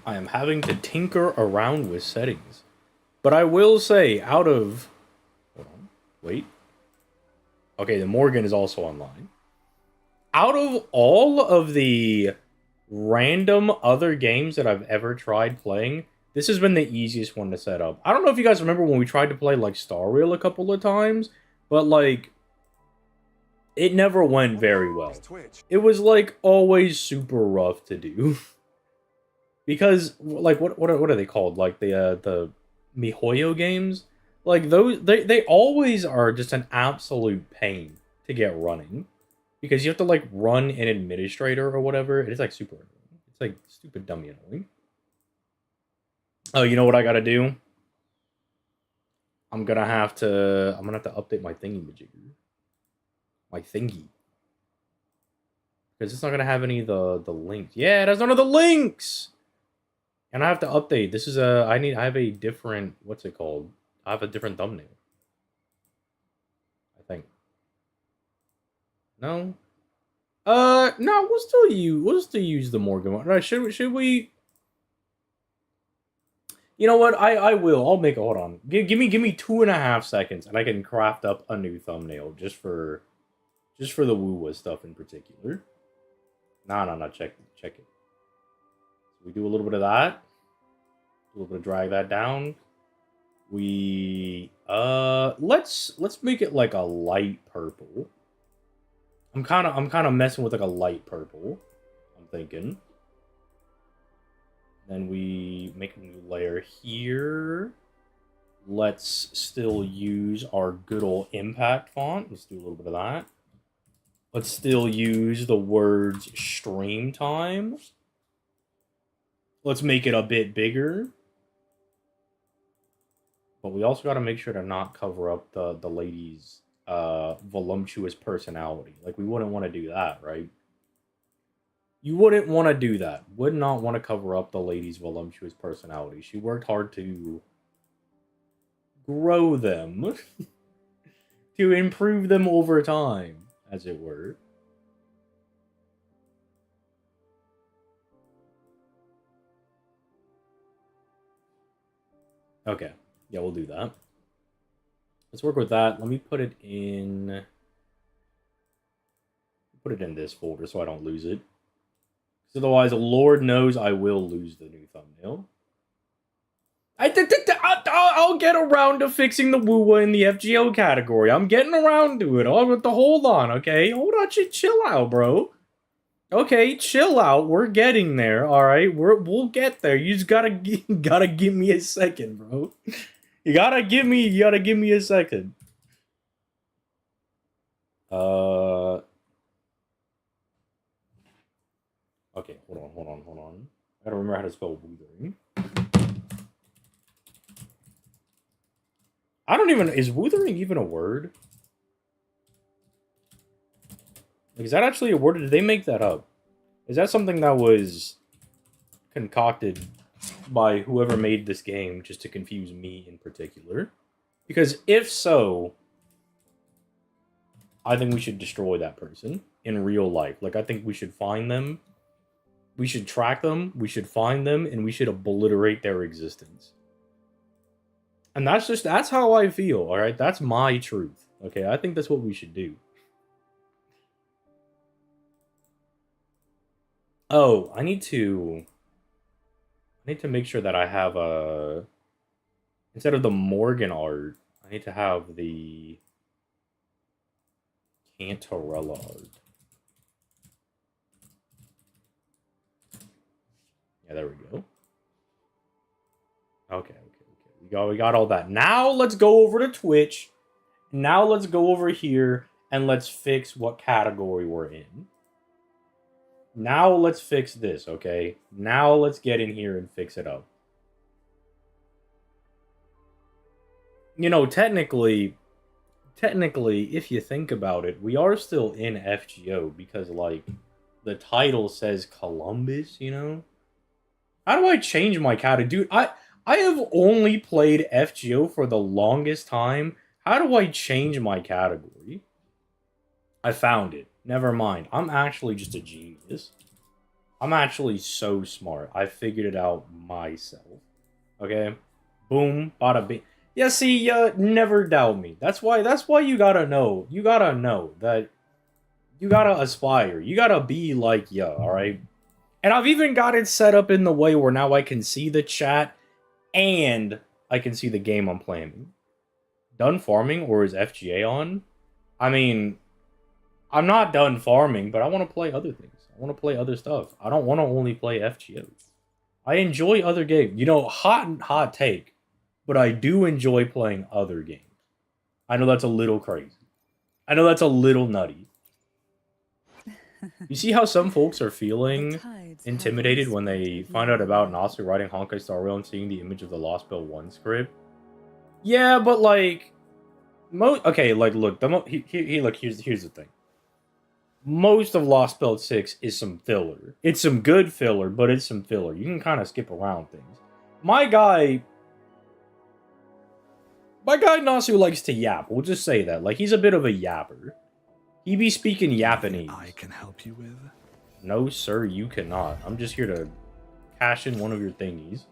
I am having to tinker around with settings. But I will say, out of... Hold on. Wait. Okay, the Morgan is also online. Out of all of the random other games that I've ever tried playing, this has been the easiest one to set up. I don't know if you guys remember when we tried to play, like, Star Rail a couple of times, but, like, it never went very well. It was, like, always super rough to do. Because, like, what are they called? Like, the MiHoYo games? Like, those, they always are just an absolute pain to get running. Because you have to, like, run an administrator or whatever. It is, like, super annoying. It's, like, stupid dummy annoying. Oh, you know what I gotta do? I'm gonna have to update my thingy-majigger. My thingy. Because it's not gonna have any of the links. Yeah, it has none of the links! And I have to update. This is I have a different, what's it called? I have a different thumbnail. I think. No? No, we'll still use the Morgan one. Should we? You know what? I will. I'll make it. Hold on. Give me 2.5 seconds, and I can craft up a new thumbnail just for the woo stuff in particular. No. Check it. So we do a little bit of that. A little bit of drag that down. We let's make it like a light purple. I'm kind of messing with like a light purple. I'm thinking. Then we make a new layer here. Let's still use our good old impact font. Let's do a little bit of that. Let's still use the words stream time. Let's make it a bit bigger. But we also got to make sure to not cover up the lady's voluptuous personality. Like, we wouldn't want to do that, right? You wouldn't want to do that. Would not want to cover up the lady's voluptuous personality. She worked hard to grow them. To improve them over time, as it were. Okay. Yeah, we'll do that. Let's work with that. Let me put it in this folder so I don't lose it. Because otherwise, Lord knows I will lose the new thumbnail. I'll get around to fixing the woo in the FGO category. I'm getting around to it. Hold on, okay? Hold on, chill out, bro. Okay, chill out. We're getting there. All right, we'll get there. You just gotta give me a second, bro. You gotta give me a second. Okay, hold on. I gotta remember how to spell Wuthering. I don't even... Is Wuthering even a word? Like, is that actually a word, or did they make that up? Is that something that was concocted by whoever made this game just to confuse me in particular? Because if so, I think we should destroy that person in real life. Like, I think we should find them. We should track them. We should find them, and we should obliterate their existence. And that's how I feel, alright? That's my truth. Okay, I think that's what we should do. Oh, I need to make sure that I have a... Instead of the Morgan art, I need to have the Cantarella art. Yeah, there we go. Okay. We got all that. Now let's go over to Twitch. Now let's go over here and let's fix what category we're in. Now let's fix this, okay? Now let's get in here and fix it up. You know, technically, if you think about it, we are still in FGO because, like, the title says Columbus, you know? How do I change my category? Dude, I have only played FGO for the longest time. How do I change my category? I found it. Never mind. I'm actually just a genius. I'm actually so smart. I figured it out myself. Okay? Boom, bada bing. Yeah, see, never doubt me. That's why you gotta know. You gotta know that you gotta aspire. You gotta be like, yeah, alright? And I've even got it set up in the way where now I can see the chat and I can see the game I'm playing. Done farming, or is FGA on? I mean, I'm not done farming, but I want to play other things. I want to play other stuff. I don't want to only play FGO. I enjoy other games. You know, hot take, but I do enjoy playing other games. I know that's a little crazy. I know that's a little nutty. You see how some folks are feeling intimidated when they find out about Nasu writing Honkai Star Rail and seeing the image of the Lost Bell 1 script? Yeah, but like... okay, like, look, look, here's the thing. Most of Lost Belt 6 is some filler. It's some good filler, but it's some filler. You can kind of skip around things. My guy Nasu likes to yap. We'll just say that. Like, he's a bit of a yapper. He be speaking Japanese. I can help you with? No, sir, you cannot. I'm just here to cash in one of your thingies.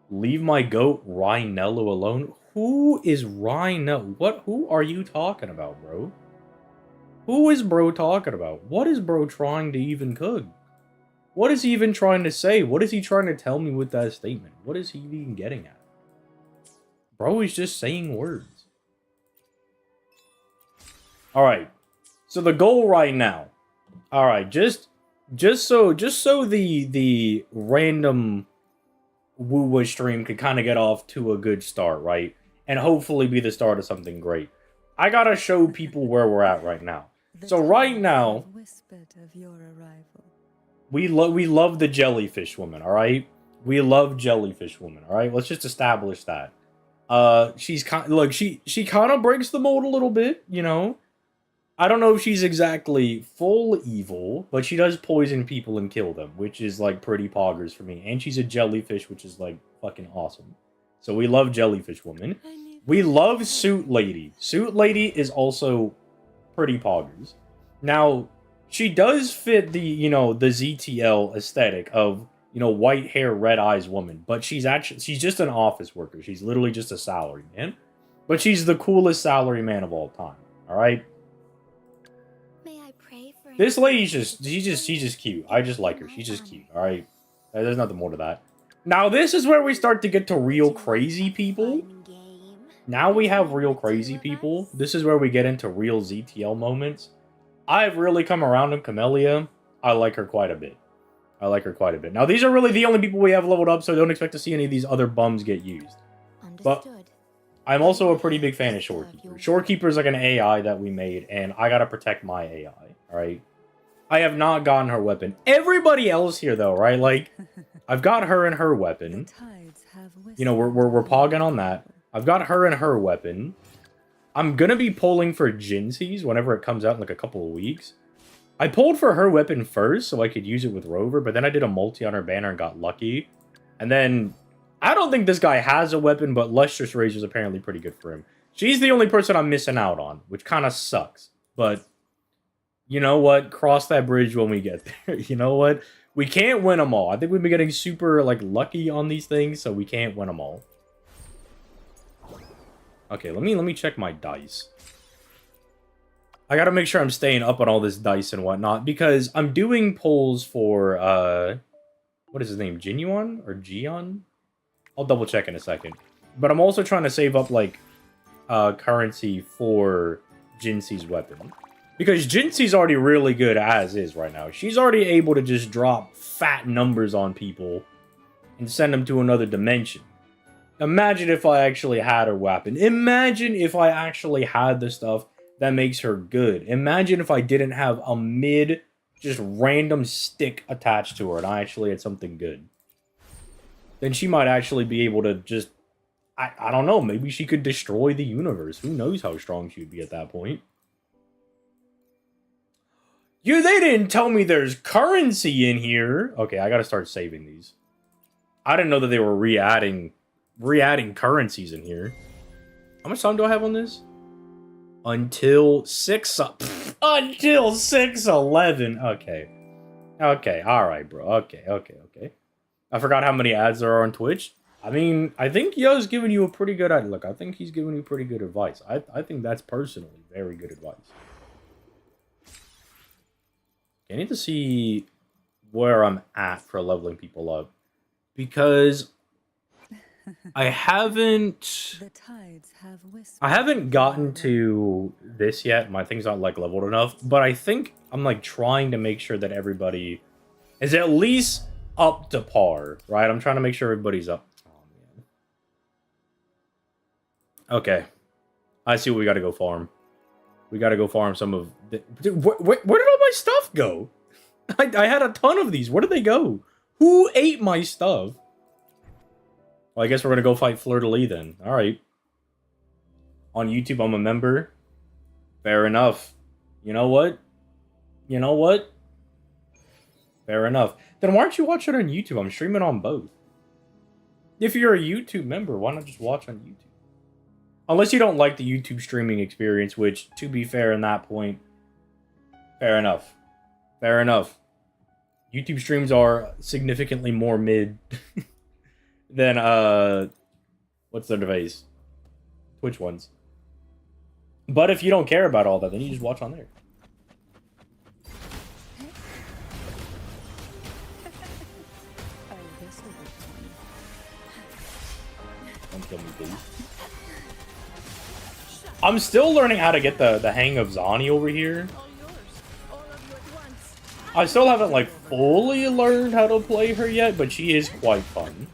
Leave my goat, Rhinello, alone? Who is Rhinello? Who are you talking about, bro? Who is bro talking about? What is bro trying to even cook? What is he even trying to say? What is he trying to tell me with that statement? What is he even getting at? Bro is just saying words. Alright. So the goal right now. Alright, just so the random woo-woo stream could kind of get off to a good start, right? And hopefully be the start of something great. I gotta show people where we're at right now. So right now, we love the jellyfish woman, alright? We love jellyfish woman, alright? Let's just establish that. She's kind look, she kind of breaks the mold a little bit, you know? I don't know if she's exactly full evil, but she does poison people and kill them, which is, like, pretty poggers for me. And she's a jellyfish, which is, like, fucking awesome. So we love Jellyfish Woman. We love Suit Lady. Suit Lady is also pretty poggers. Now, she does fit the, you know, the ZTL aesthetic of, you know, white hair, red eyes woman. But she's just an office worker. She's literally just a salaryman. But she's the coolest salaryman of all time. Alright? This lady's she's just cute. I just like her. She's just cute, alright? There's nothing more to that. Now, this is where we start to get to real crazy people. Now we have real crazy people. This is where we get into real ZTL moments. I've really come around on Camellia. I like her quite a bit. I like her quite a bit. Now, these are really the only people we have leveled up, so don't expect to see any of these other bums get used. But I'm also a pretty big fan of Shorekeeper. Shorekeeper is like an AI that we made, and I gotta protect my AI, alright? I have not gotten her weapon. Everybody else here, though, right? Like, I've got her and her weapon. You know, we're pogging on that. I've got her and her weapon. I'm gonna be pulling for Jinxie's whenever it comes out in like a couple of weeks. I pulled for her weapon first so I could use it with Rover, but then I did a multi on her banner and got lucky. And then, I don't think this guy has a weapon, but Lustrous Razor is apparently pretty good for him. She's the only person I'm missing out on, which kind of sucks. But, you know what? Cross that bridge when we get there. You know what? We can't win them all. I think we've been getting super, like, lucky on these things, so we can't win them all. Okay, let me check my dice. I gotta make sure I'm staying up on all this dice and whatnot, because I'm doing polls for, what is his name? Jinyuan? Or Gion? I'll double check in a second. But I'm also trying to save up, like, currency for Jinxie's weapon. Because Jinxie's already really good as is right now. She's already able to just drop fat numbers on people and send them to another dimension. Imagine if I actually had her weapon. Imagine if I actually had the stuff that makes her good. Imagine if I didn't have a mid, just random stick attached to her and I actually had something good. Then she might actually be able to just... I don't know, maybe she could destroy the universe. Who knows how strong she would be at that point. They didn't tell me there's currency in here. Okay, I gotta start saving these. I didn't know that they were re-adding currencies in here. How much time do I have on this? Until 6... Until 6:11. Okay. Okay, alright, bro. Okay. I forgot how many ads there are on Twitch. I mean, I think Yo's giving you a pretty good look. I think he's giving you pretty good advice. I think that's personally very good advice. I need to see where I'm at for leveling people up, because I haven't gotten to this yet. My thing's not like leveled enough, but I think I'm like trying to make sure that everybody is at least up to par, right? I'm trying to make sure everybody's up. Okay. I see what we gotta go farm. We gotta go farm some of the... Dude, where did all my stuff go? I had a ton of these. Where did they go? Who ate my stuff? Well, I guess we're gonna go fight Fleur de Lis then. Alright. On YouTube, I'm a member. Fair enough. You know what? Fair enough. Then why aren't you watching it on YouTube? I'm streaming on both. If you're a YouTube member, why not just watch on YouTube? Unless you don't like the YouTube streaming experience, which, to be fair in that point, fair enough. Fair enough. YouTube streams are significantly more mid than, what's the device? Twitch ones. But if you don't care about all that, then you just watch on there. Don't kill me, please. I'm still learning how to get the hang of Zani over here. I still haven't, like, fully learned how to play her yet, but she is quite fun.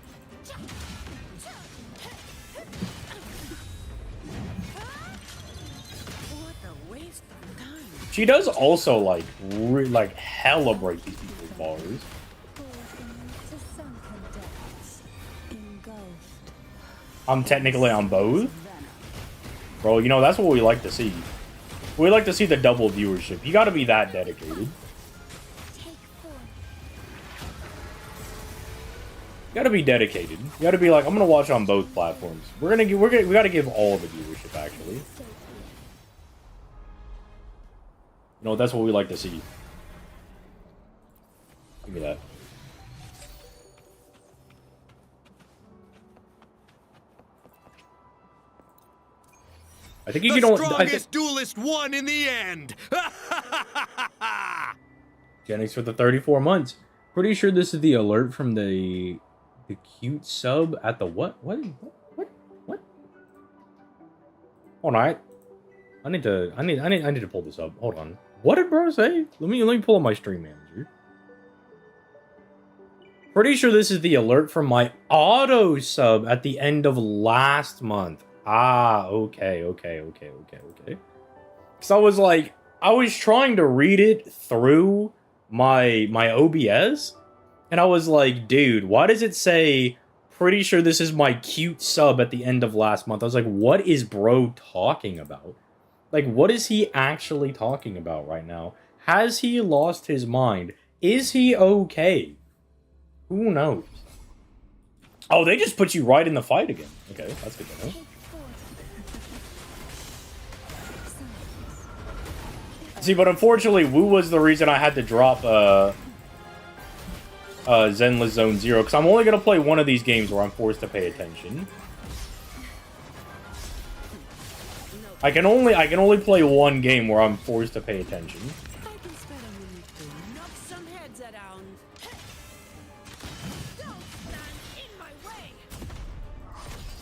She does also, like, hella break these people's bars. I'm technically on both. Bro, you know, that's what we like to see. We like to see the double viewership. You gotta be that dedicated. You gotta be dedicated. You gotta be like, I'm gonna watch on both platforms. We gotta give all the viewership, actually. You know, that's what we like to see. Give me that. I think you can only... strongest duelist won in the end! Jennings for the 34 months. Pretty sure this is the alert from the cute sub at the what? What? Hold on, I need to pull this up. Hold on. What did bro say? Let me pull up my stream manager. Pretty sure this is the alert from my auto sub at the end of last month. Ah, okay. Because I was like, I was trying to read it through my OBS, and I was like, dude, why does it say, pretty sure this is my cute sub at the end of last month? I was like, what is bro talking about? Like, what is he actually talking about right now? Has he lost his mind? Is he okay? Who knows? Oh, they just put you right in the fight again. Okay, that's good to know. See, but unfortunately, Wu was the reason I had to drop Zenless Zone Zero, because I'm only gonna play one of these games where I'm forced to pay attention. I can only play one game where I'm forced to pay attention.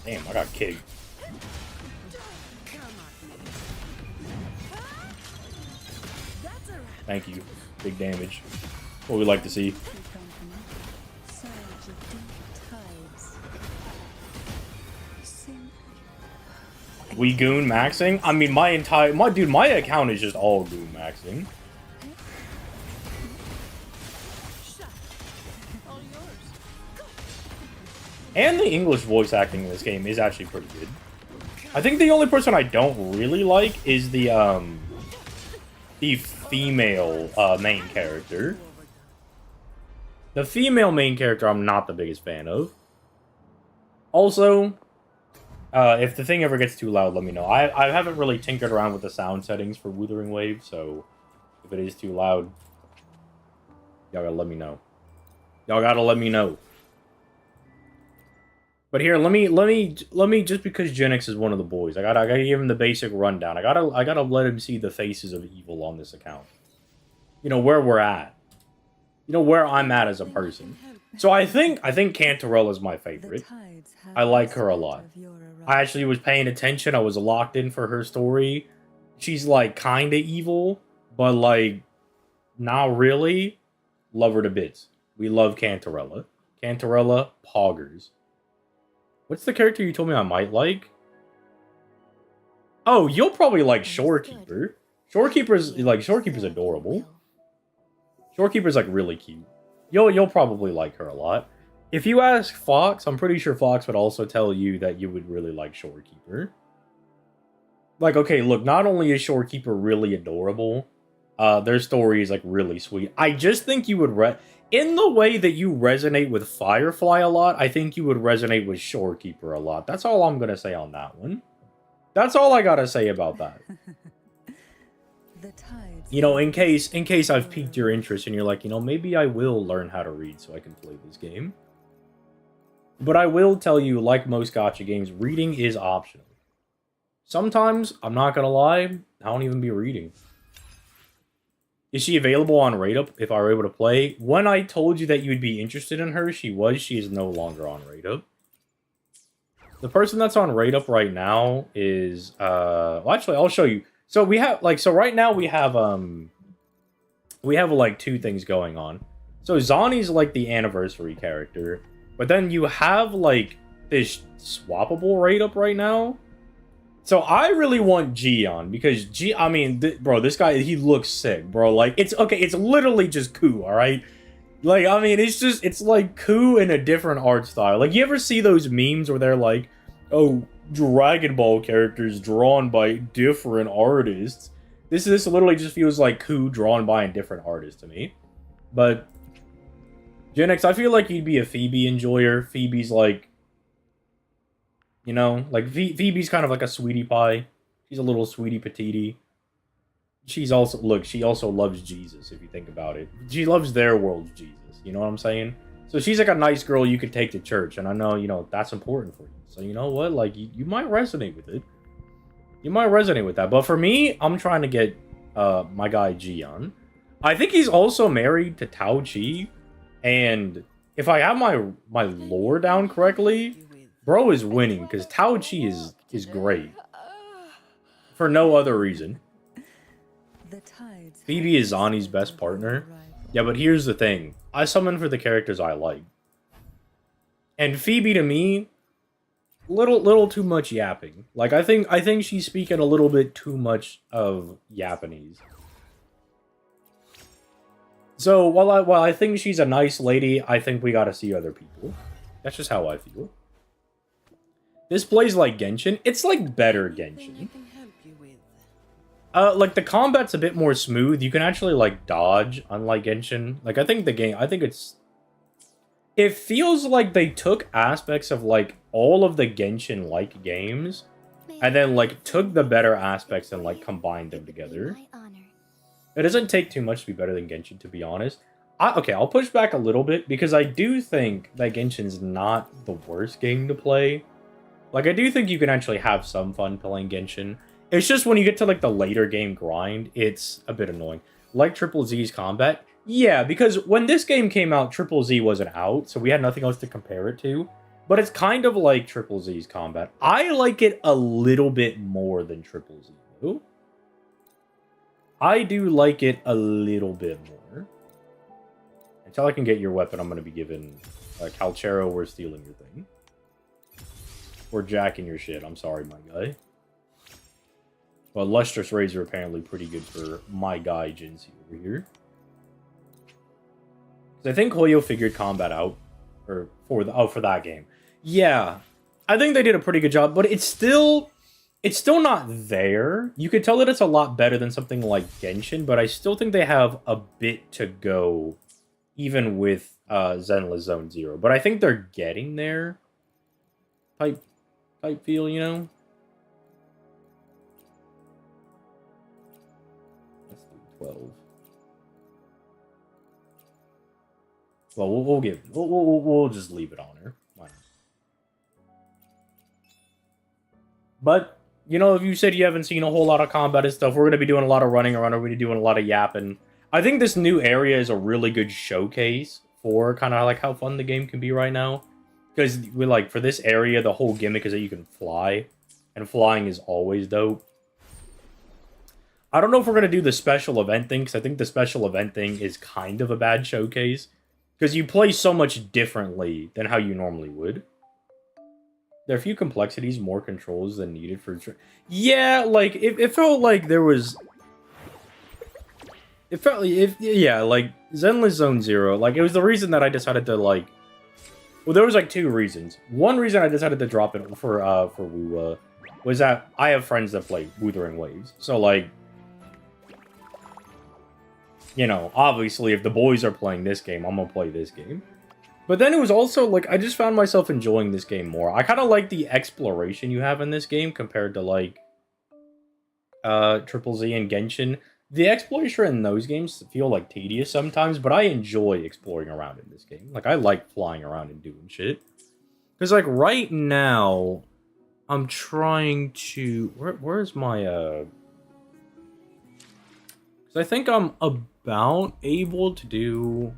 Damn, I got kicked. Thank you. Big damage. What we like to see. We goon maxing? I mean, my account is just all goon maxing. And the English voice acting in this game is actually pretty good. I think the only person I don't really like is the female main character. The female main character I'm not the biggest fan of. Also, if the thing ever gets too loud, let me know. I haven't really tinkered around with the sound settings for Wuthering Wave, so If it is too loud, y'all gotta let me know. Y'all gotta let me know. But here, let me. Just because Genix is one of the boys, I gotta give him the basic rundown. I gotta let him see the faces of evil on this account. You know where we're at. You know where I'm at as a person. So I think Cantarella is my favorite. I like her a lot. I actually was paying attention. I was locked in for her story. She's like kind of evil, but like not really. Love her to bits. We love Cantarella. Cantarella poggers. What's the character you told me I might like? Oh, you'll probably like Shorekeeper. Shorekeeper's adorable. Shorekeeper's like really cute. You'll probably like her a lot. If you ask Fox, I'm pretty sure Fox would also tell you that you would really like Shorekeeper. Like, okay, look, not only is Shorekeeper really adorable, their story is like really sweet. I just think you would in the way that you resonate with Firefly a lot, I think you would resonate with Shorekeeper a lot. That's all I'm gonna say on that one. That's all I gotta say about that. You know, in case I've piqued your interest and you're like, you know, maybe I will learn how to read so I can play this game. But I will tell you, like most gacha games, reading is optional. Sometimes, I'm not gonna lie, I don't even be reading. Is she available on Rate-Up if I were able to play? When I told you that you would be interested in her, she was. She is no longer on Rate-Up. The person that's on Rate-Up right now is... well, actually, I'll show you. So we have, like, so right now we have, like, two things going on. So Zani's, like, the anniversary character. But then you have, like, this swappable Rate-Up right now. So I really want Gion because I mean, bro, this guy, he looks sick, bro. Like, it's okay. It's literally just Ku, all right? Like, I mean, it's like Ku in a different art style. Like, you ever see those memes where they're like, oh, Dragon Ball characters drawn by different artists? This literally just feels like Ku drawn by a different artist to me. But Genix, I feel like you'd be a Phoebe enjoyer. Phoebe's like, you know, like Phoebe's kind of like a sweetie pie. She's a little sweetie patootie. She's also, look, she also loves Jesus, if you think about it. She loves their world's Jesus, you know what I'm saying? So she's like a nice girl you could take to church, and I know, you know, that's important for you. So you know what, like, you might resonate with it. You might resonate with that. But for me, I'm trying to get my guy Gion. I think he's also married to Tao Chi, and if I have my lore down correctly, bro is winning, because Tao Chi is great. For no other reason. Phoebe is Zani's best partner. Yeah, but here's the thing. I summon for the characters I like. And Phoebe, to me, little too much yapping. Like, I think she's speaking a little bit too much of Japanese. So, while I think she's a nice lady, I think we gotta see other people. That's just how I feel. This plays like Genshin. It's like better Genshin. Like, the combat's a bit more smooth. You can actually, like, dodge, unlike Genshin. Like, I think it feels like they took aspects of, like, all of the Genshin-like games, and then, like, took the better aspects and, like, combined them together. It doesn't take too much to be better than Genshin, to be honest. Okay, I'll push back a little bit, because I do think that Genshin's not the worst game to play. Like, I do think you can actually have some fun playing Genshin. It's just when you get to, like, the later game grind, it's a bit annoying. Like Triple Z's combat? Yeah, because when this game came out, Triple Z wasn't out, so we had nothing else to compare it to. But it's kind of like Triple Z's combat. I like it a little bit more than Triple Z. Ooh. I do like it a little bit more. Until I can get your weapon, I'm going to be giving Calchero, we're stealing your thing. We're jacking your shit. I'm sorry, my guy. But Lustrous Razor apparently pretty good for my guy, Jinzi, over here. I think Hoyo figured combat out for that game. Yeah. I think they did a pretty good job, but it's still not there. You could tell that it's a lot better than something like Genshin, but I still think they have a bit to go, even with Zenless Zone Zero. But I think they're getting there. Type feel, you know? Let's do 12. Well, we'll just leave it on her. Why not? But you know, if you said you haven't seen a whole lot of combat and stuff, we're gonna be doing a lot of running around. We're gonna be doing a lot of yapping. I think this new area is a really good showcase for kind of like how fun the game can be right now. Because we like for this area, the whole gimmick is that you can fly, and flying is always dope. I don't know if we're gonna do the special event thing, because I think the special event thing is kind of a bad showcase. Because you play so much differently than how you normally would. There are a few complexities, more controls than needed for... Yeah, like, it felt like there was... It felt like... Yeah, like, Zenless Zone Zero, like, it was the reason that I decided to, like... Well, there was, like, two reasons. One reason I decided to drop it for Wu was that I have friends that play Wuthering Waves. So, like... You know, obviously, if the boys are playing this game, I'm gonna play this game. But then it was also, like, I just found myself enjoying this game more. I kind of like the exploration you have in this game compared to, like, Triple Z and Genshin. The exploration in those games feel, like, tedious sometimes, but I enjoy exploring around in this game. Like, I like flying around and doing shit. Because, like, right now, I'm trying to... Where's my, Because I think I'm about able to do...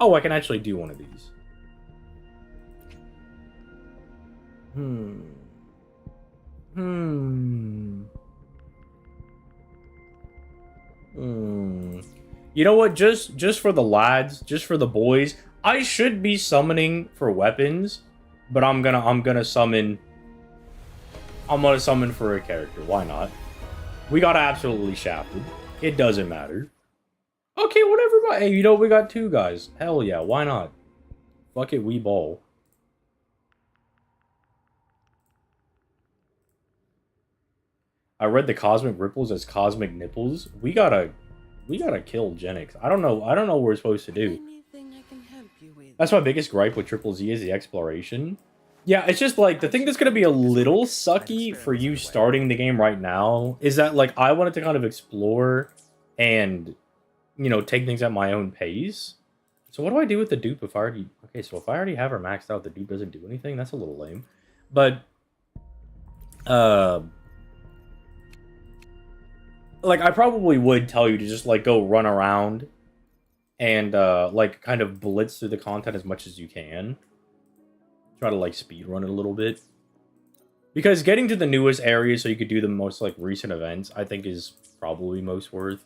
Oh, I can actually do one of these. You know what? Just for the lads, just for the boys, I should be summoning for weapons, but I'm gonna summon. I'm gonna summon for a character. Why not? We got absolutely shafted. It doesn't matter. Okay, whatever. Hey, you know, we got two guys. Hell yeah, why not? Fuck it, we ball. I read the cosmic ripples as cosmic nipples. We gotta kill Genix. I don't know what we're supposed to do. That's my biggest gripe with Triple Z is the exploration. Yeah, it's just like the thing that's gonna be a little sucky for you starting the game right now is that like I wanted to kind of explore and you know, take things at my own pace. So what do I do with the dupe if I already... Okay, so if I already have her maxed out, the dupe doesn't do anything? That's a little lame. But, like, I probably would tell you to just, like, go run around and, like, kind of blitz through the content as much as you can. Try to, like, speedrun it a little bit. Because getting to the newest areas so you could do the most, like, recent events, I think is probably most worth.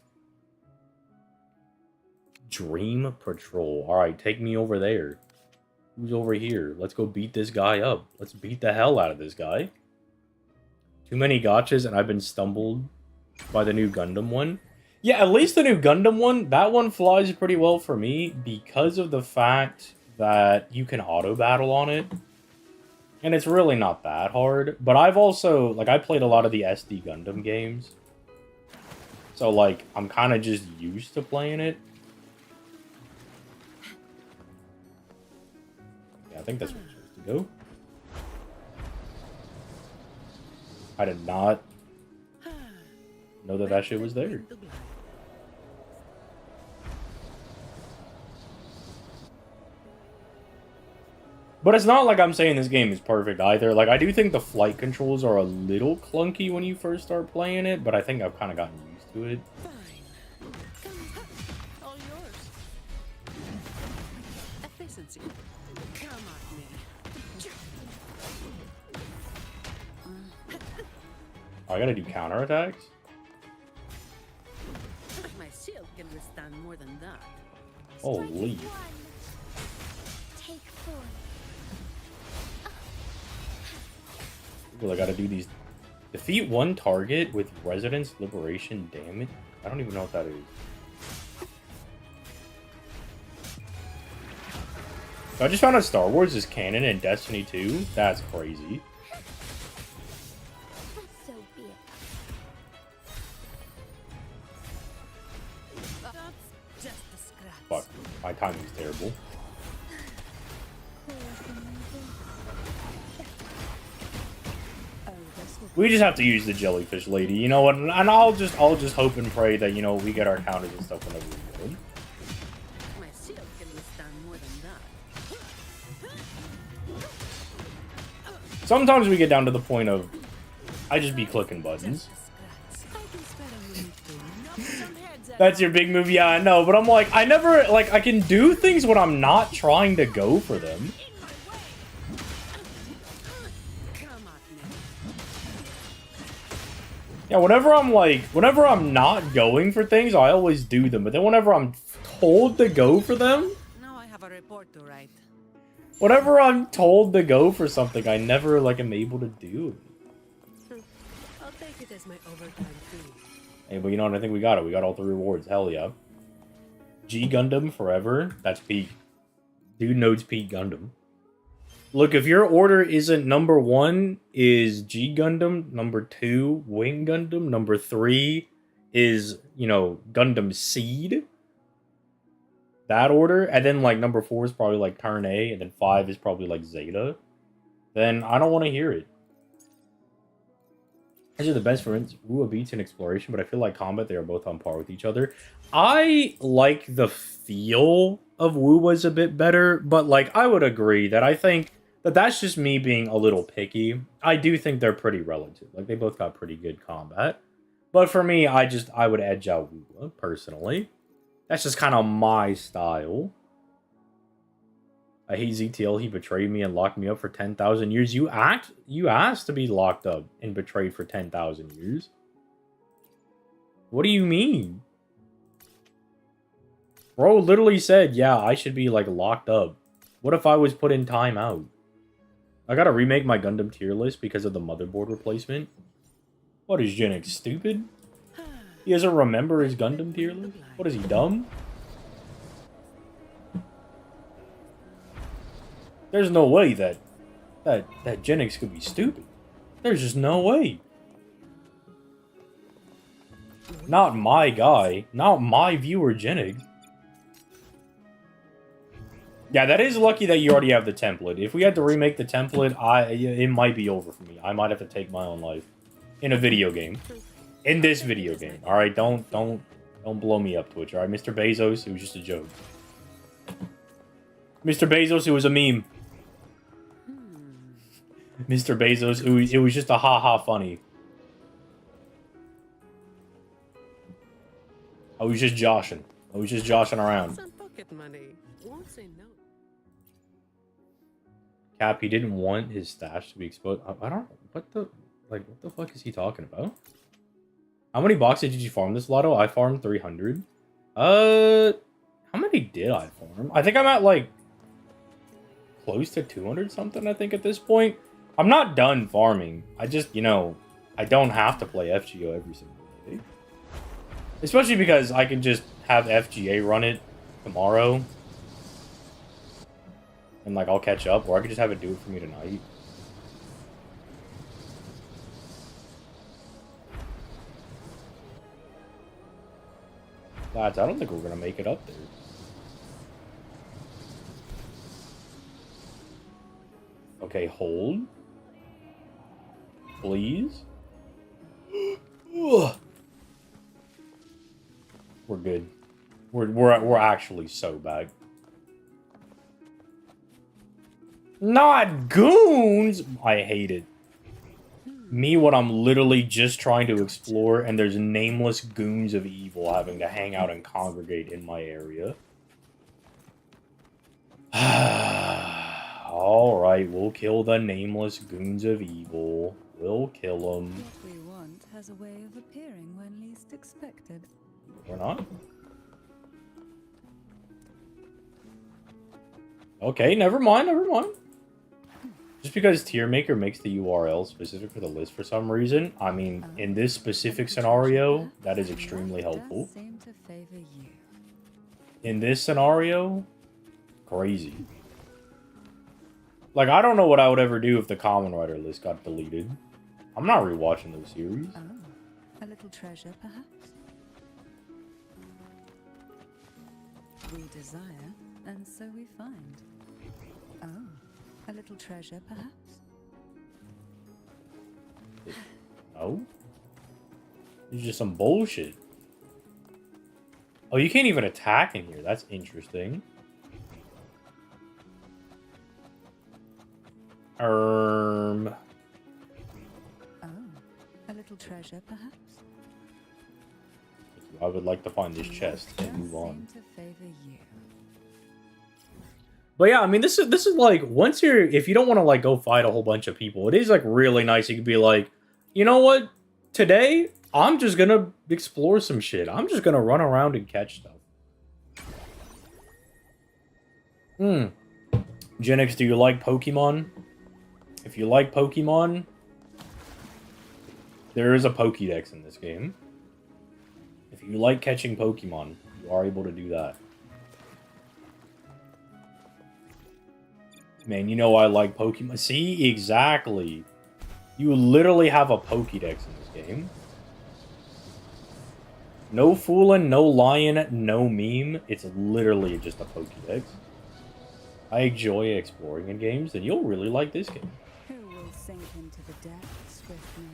Dream Patrol. Alright, take me over there. Who's over here? Let's go beat this guy up. Let's beat the hell out of this guy. Too many gotchas and I've been stumbled by the new Gundam one. Yeah, at least the new Gundam one, that one flies pretty well for me because of the fact that you can auto-battle on it. And it's really not that hard. But I've also, like, I played a lot of the SD Gundam games. So, like, I'm kind of just used to playing it. I think that's where I'm supposed to go. I did not know that that shit was there. But it's not like I'm saying this game is perfect either. Like, I do think the flight controls are a little clunky when you first start playing it, but I think I've kind of gotten used to it. All yours. Efficiency. Oh, I gotta do counterattacks? My shield can withstand more than that. Holy. Take 4. Well, I gotta do these. Defeat one target with Residence Liberation damage? I don't even know what that is. So I just found out Star Wars is canon in Destiny 2. That's crazy. So be it. That's just a scratch. Fuck, my timing's terrible. We just have to use the jellyfish lady, you know what? And I'll just hope and pray that, you know, we get our counters and stuff whenever we go. My shield can withstand more than Sometimes we get down to the point of I just be clicking buttons. That's your big move, yeah, I know, but I'm like, I never, like, I can do things when I'm not trying to go for them. Yeah, whenever I'm not going for things, I always do them, but then whenever I'm told to go for them, Now I have a report to write. whenever I'm told to go for something, I never, like, am able to do it. I'll take it as my overtime fee. Hey, but you know what? I think we got it. We got all 3 rewards. Hell yeah. G Gundam forever. That's peak. Dude knows peak Gundam. Look, if your order isn't number 1 is G Gundam, number 2 Wing Gundam, number 3 is, you know, Gundam Seed. That order, and then like number 4 is probably like Turn A, and then 5 is probably like Zeta. Then I don't want to hear it. These are the best friends. Ua beats in exploration, but I feel like combat, they are both on par with each other. I like the feel of Wua's a bit better, but like I would agree that I think that that's just me being a little picky. I do think they're pretty relative. Like they both got pretty good combat. But for me, I would edge out Wua, personally. That's just kind of my style. I hate ZTL. He betrayed me and locked me up for 10,000 years. You asked to be locked up and betrayed for 10,000 years. What do you mean? Bro literally said, yeah, I should be, like, locked up. What if I was put in timeout? I gotta remake my Gundam tier list because of the motherboard replacement. What is Genix, stupid? He doesn't remember his Gundam tier list? What is he, dumb? There's no way that Genix could be stupid. There's just no way. Not my guy. Not my viewer, Genix. Yeah, that is lucky that you already have the template. If we had to remake the template, it might be over for me. I might have to take my own life. In a video game. In this video game. Alright, don't blow me up, Twitch. Alright, Mr. Bezos, it was just a joke. Mr. Bezos, it was a meme. Mr. Bezos, it was just a ha-ha funny. I was just joshing. I was just joshing around. Some pocket money. Won't say no. Cap, he didn't want his stash to be exposed. I don't... What the fuck is he talking about? How many boxes did you farm this lotto? I farmed 300. How many did I farm? I think I'm at, like, close to 200 something, I think, at this point. I'm not done farming. I just, you know, I don't have to play FGO every single day. Especially because I can just have FGA run it tomorrow. And, like, I'll catch up. Or I could just have it do it for me tonight. Lads, I don't think we're going to make it up there. Okay, hold. Please. We're good. We're actually so bad. Not goons! I hate it. Me when I'm literally just trying to explore and there's nameless goons of evil having to hang out and congregate in my area. Alright, we'll kill the nameless goons of evil. We'll kill them. What we want has a way of appearing when least expected. We're not? Okay, never mind, never mind. Just because Tier Maker makes the URL specific for the list for some reason, I mean, in this specific scenario, that is extremely helpful. In this scenario, crazy. Like, I don't know what I would ever do if the Common Writer list got deleted. I'm not rewatching those series. Oh, a little treasure, perhaps? We desire, and so we find. Oh, a little treasure, perhaps? No? It's just some bullshit. Oh, you can't even attack in here. That's interesting. Oh, a little treasure, perhaps? I would like to find this chest and Just move on. seem to favor you. But yeah, I mean, this is like, once you're, if you don't want to like go fight a whole bunch of people, it is like really nice. You could be like, you know what? Today, I'm just gonna explore some shit. I'm just gonna run around and catch stuff. Genix, do you like Pokemon? If you like Pokemon, there is a Pokédex in this game. If you like catching Pokemon, you are able to do that. Man, you know I like Pokemon. See? Exactly. You literally have a Pokédex in this game. No fooling, no lying, no meme. It's literally just a Pokédex. I enjoy exploring in games, and you'll really like this game. Who will sink into the depths with me?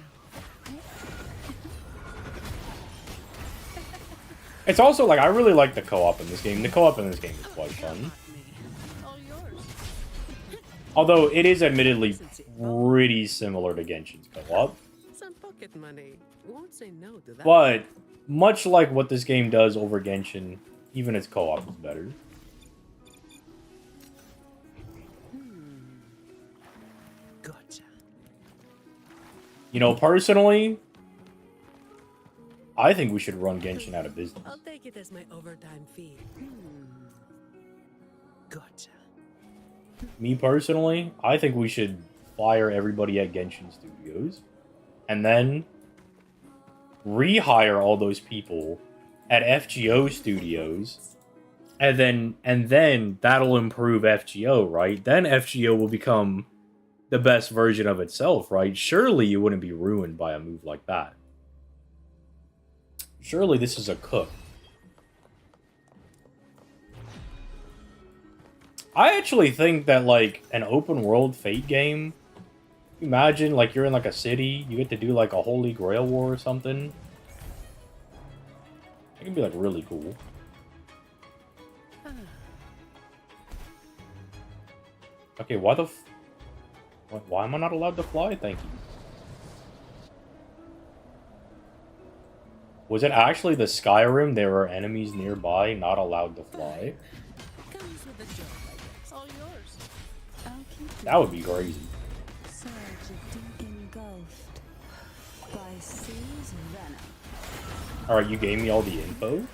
It's also like, I really like the co-op in this game. The co-op in this game is quite fun. All yours. Although it is admittedly pretty similar to Genshin's co-op. Some pocket money. Won't say no to that. But much like what this game does over Genshin, even its co-op is better. Gotcha. You know, personally, I think we should run Genshin out of business. I'll take it as my overtime fee. Gotcha. Me personally, I think we should fire everybody at Genshin Studios and then rehire all those people at FGO Studios, and then that'll improve FGO, right? Then FGO will become the best version of itself, right? Surely you wouldn't be ruined by a move like that. Surely this is a cook. I actually think that, like, an open world Fate game, imagine, like, you're in, like, a city, you get to do, like, a Holy Grail War or something. It can be, like, really cool. Okay, why the why am I not allowed to fly? Thank you. Was it actually the Skyrim? There were enemies nearby, not allowed to fly? Comes with the job, I guess. All yours. I'll keep you. That would be crazy. Surge deep engulfed by sea's venom. Alright, you gave me all the info?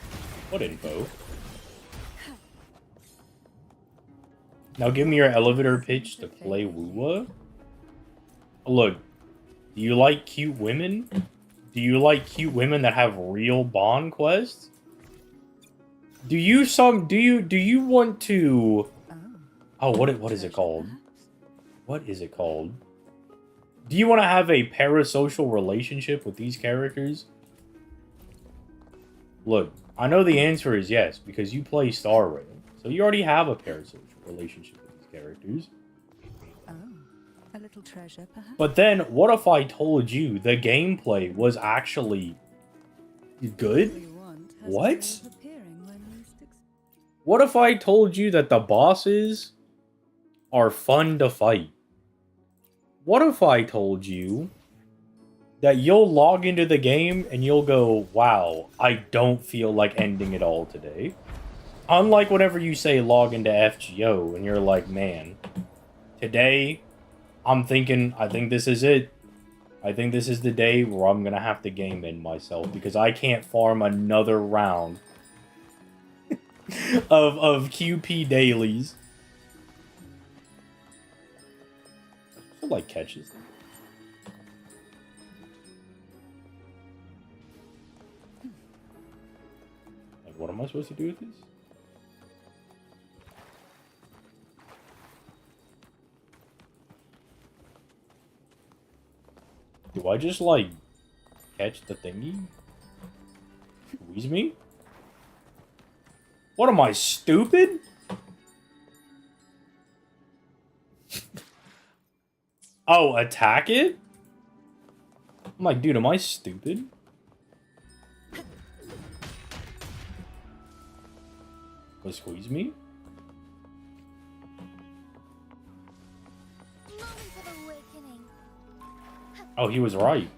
What info? Now give me your elevator pitch to play Wuwa. Look, do you like cute women? Do you like cute women that have real bond quests? Do you want to... Oh, what is it called? What is it called? Do you want to have a parasocial relationship with these characters? Look, I know the answer is yes, because you play Star Rail. So you already have a parasocial relationship with these characters. Oh, a little treasure, perhaps? But then, what if I told you the gameplay was actually good? All you want has What? a way of appearing when least What if I told you that the bosses are fun to fight? What if I told you that you'll log into the game and you'll go, wow, I don't feel like ending it all today? Unlike whenever you say log into FGO and you're like, man, today I'm thinking, I think this is it. I think this is the day where I'm going to have to game in myself because I can't farm another round of QP dailies. I like catches. Like, what am I supposed to do with this? Do I just, like, catch the thingy? Squeeze me? What am I, stupid? Oh, attack it? I'm like, dude, am I stupid? What, squeeze me? Moving to the Oh, he was right.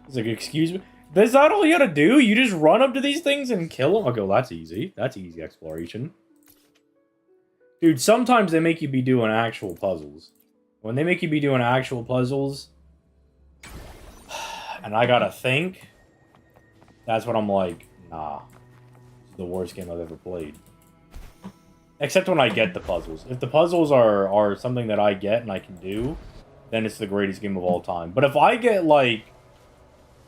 He's like, excuse me? That's not all you gotta do? You just run up to these things and kill them? Okay, well, that's easy. That's easy exploration. Dude, sometimes they make you be doing actual puzzles. When they make you be doing actual puzzles, and I gotta think, that's when I'm like, nah. This is the worst game I've ever played. Except when I get the puzzles. If the puzzles are something that I get and I can do, then it's the greatest game of all time. But if I get, like,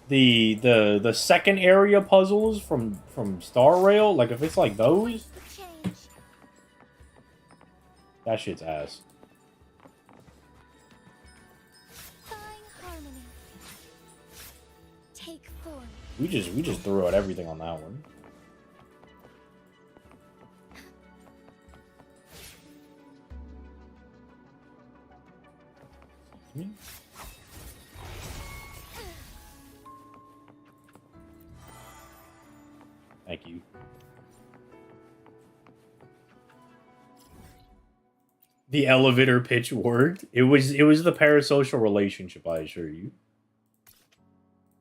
the second area puzzles from Star Rail, like, if it's like those, Change. that shit's ass. Find harmony. Take form. We just threw out everything on that one. Excuse me? Thank you. The elevator pitch worked. It was the parasocial relationship, I assure you.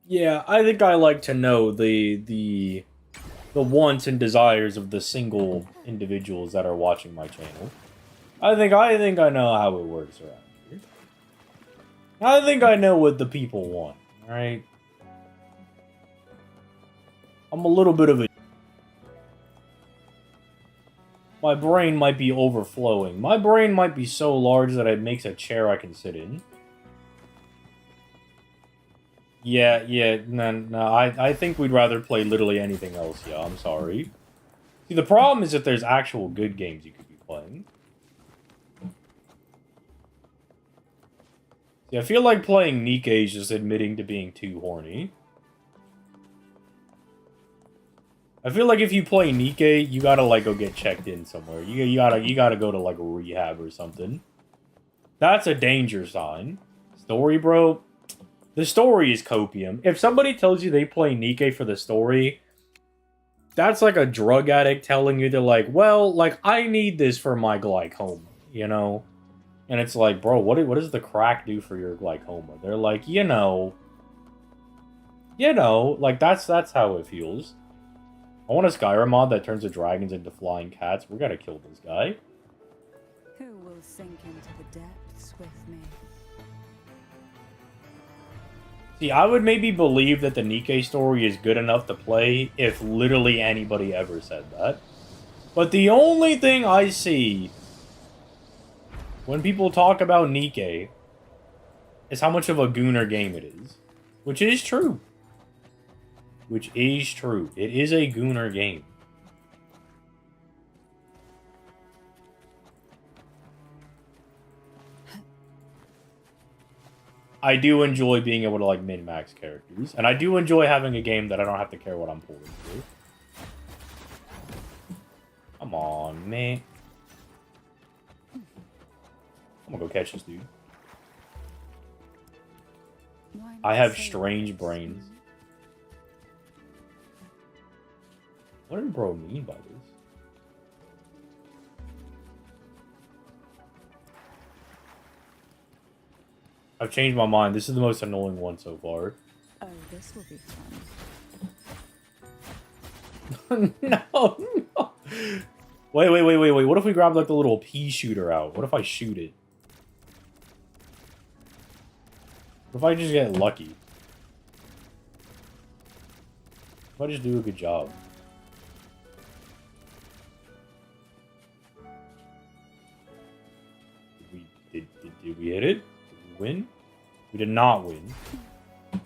Yeah, I think I like to know the wants and desires of the single individuals that are watching my channel. I think I know how it works around here. I think I know what the people want, alright? I'm a little bit of a... My brain might be overflowing. My brain might be so large that it makes a chair I can sit in. Yeah, no, I think we'd rather play literally anything else, yeah, I'm sorry. See, the problem is that there's actual good games you could be playing. See, I feel like playing Nikkei is just admitting to being too horny. I feel like if you play Nikkei, you gotta, like, go get checked in somewhere. You gotta go to, like, rehab or something. That's a danger sign. Story, bro? The story is copium. If somebody tells you they play Nikkei for the story, that's like a drug addict telling you they're like, well, like, I need this for my glaucoma, you know? And it's like, bro, what does the crack do for your glaucoma? They're like, you know, like, that's how it feels. I want a Skyrim mod that turns the dragons into flying cats. We gotta kill this guy. Who will sink into the depths with me? See, I would maybe believe that the Nikkei story is good enough to play if literally anybody ever said that. But the only thing I see when people talk about Nikkei is how much of a gooner game it is. Which is true. Which is true. It is a gooner game. I do enjoy being able to, like, min-max characters. And I do enjoy having a game that I don't have to care what I'm pulling through. Come on, man. I'm gonna go catch this dude. I have strange brains. What did bro mean by this? I've changed my mind. This is the most annoying one so far. Oh, this will be fun. No. Wait. What if we grab, like, the little pea shooter out? What if I shoot it? What if I just get lucky? What if I just do a good job? Did we hit it? Did we win? We did not win.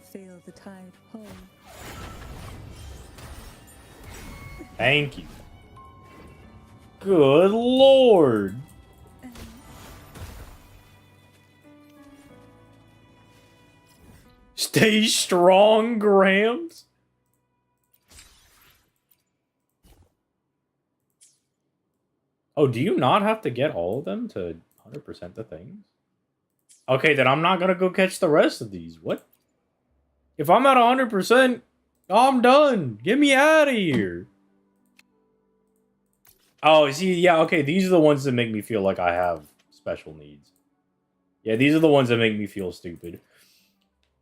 Feel the tide pull. Thank you. Good lord. Stay strong, Gramps. Oh, do you not have to get all of them to 100% the things? Okay, then I'm not gonna go catch the rest of these. What? If I'm at 100%, I'm done. Get me out of here. Oh, see, yeah, okay, these are the ones that make me feel like I have special needs. Yeah, these are the ones that make me feel stupid.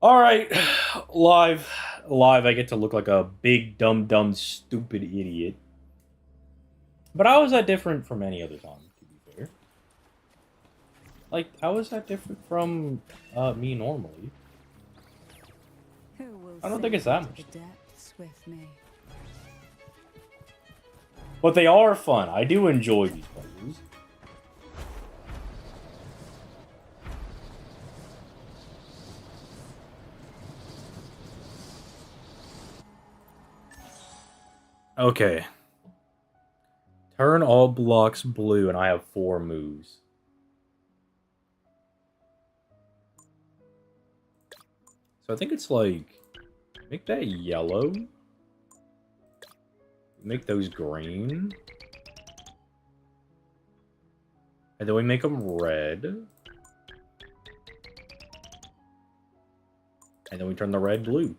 Alright, live. Live, I get to look like a big, dumb, stupid idiot. But how is that different from any other time, to be fair? Like, how is that different from me normally? Who will I don't think it's that much. the depths with me? But they are fun. I do enjoy these puzzles. Okay. Turn all blocks blue, and I have 4 moves. So I think it's like... Make that yellow. Make those green. And then we make them red. And then we turn the red blue.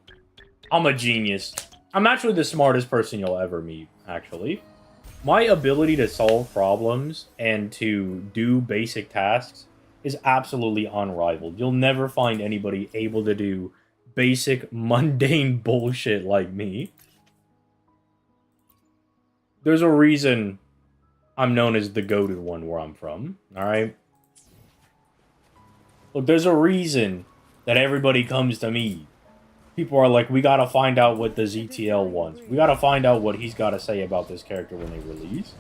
I'm a genius. I'm actually the smartest person you'll ever meet, actually. My ability to solve problems and to do basic tasks is absolutely unrivaled. You'll never find anybody able to do basic, mundane bullshit like me. There's a reason I'm known as the goated one where I'm from, alright? Look, there's a reason that everybody comes to me. People are like, we gotta find out what the ZTL wants. We gotta find out what he's gotta say about this character when they release.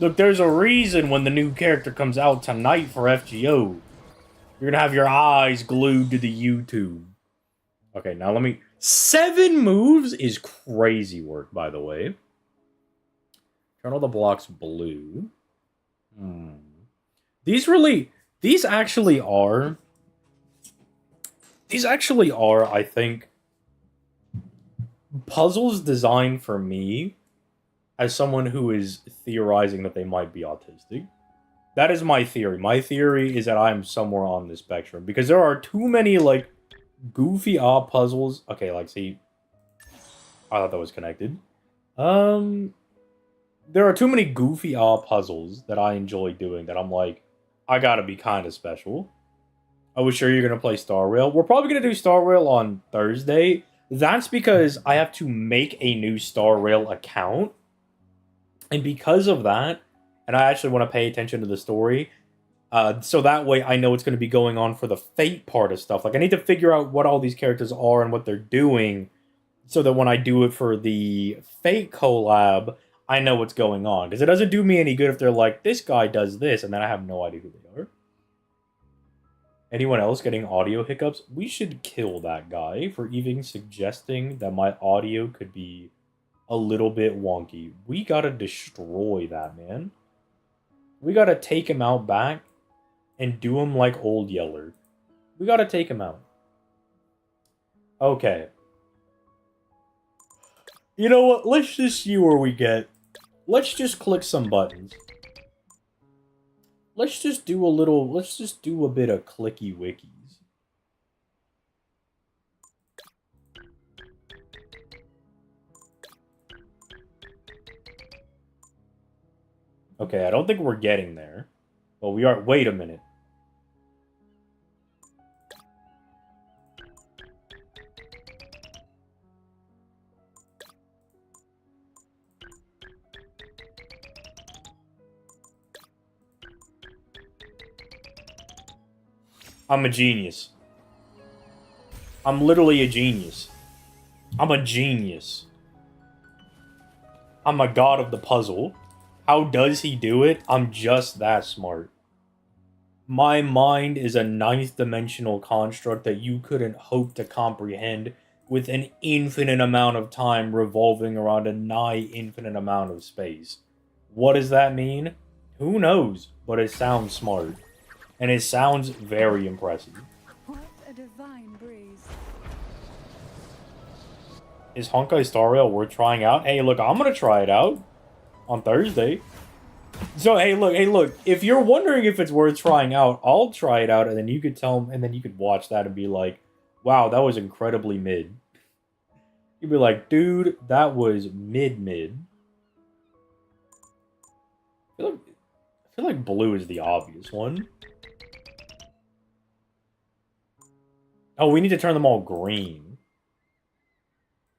Look, there's a reason when the new character comes out tonight for FGO, you're gonna have your eyes glued to the YouTube. Okay, now let me... 7 moves is crazy work, by the way. Turn all the blocks blue. These actually are, I think, puzzles designed for me as someone who is theorizing that they might be autistic. That is my theory. My theory is that I'm somewhere on the spectrum. Because there are too many, like, goofy odd puzzles. Okay, like, see. I thought that was connected. There are too many goofy odd puzzles that I enjoy doing that I'm like, I gotta be kind of special. I was sure you're gonna play Star Rail. We're probably gonna do Star Rail on Thursday. That's because I have to make a new Star Rail account. And because of that, and I actually want to pay attention to the story, so that way I know what's going to be going on for the Fate part of stuff. Like, I need to figure out what all these characters are and what they're doing, so that when I do it for the Fate collab, I know what's going on. Because it doesn't do me any good if they're like, this guy does this, and then I have no idea who they are. Anyone else getting audio hiccups? We should kill that guy for even suggesting that my audio could be a little bit wonky. We gotta destroy that man. We gotta take him out back and do him like Old Yeller. We gotta take him out. Okay. You know what? Let's just see where we get. Let's just click some buttons. Let's just do a bit of clicky wikis. Okay, I don't think we're getting there. Well, we are. Wait a minute. I'm a genius. I'm literally a genius. I'm a genius. I'm a god of the puzzle. How does he do it? I'm just that smart. My mind is a 9th dimensional construct that you couldn't hope to comprehend with an infinite amount of time revolving around a nigh infinite amount of space. What does that mean? Who knows, but it sounds smart. And it sounds very impressive. What a divine breeze. Is Honkai Star Rail worth trying out? Hey, look, I'm gonna try it out on Thursday. So, hey, look. If you're wondering if it's worth trying out, I'll try it out, and then you could and then you could watch that and be like, wow, that was incredibly mid. You'd be like, dude, that was mid. I feel like blue is the obvious one. Oh, we need to turn them all green.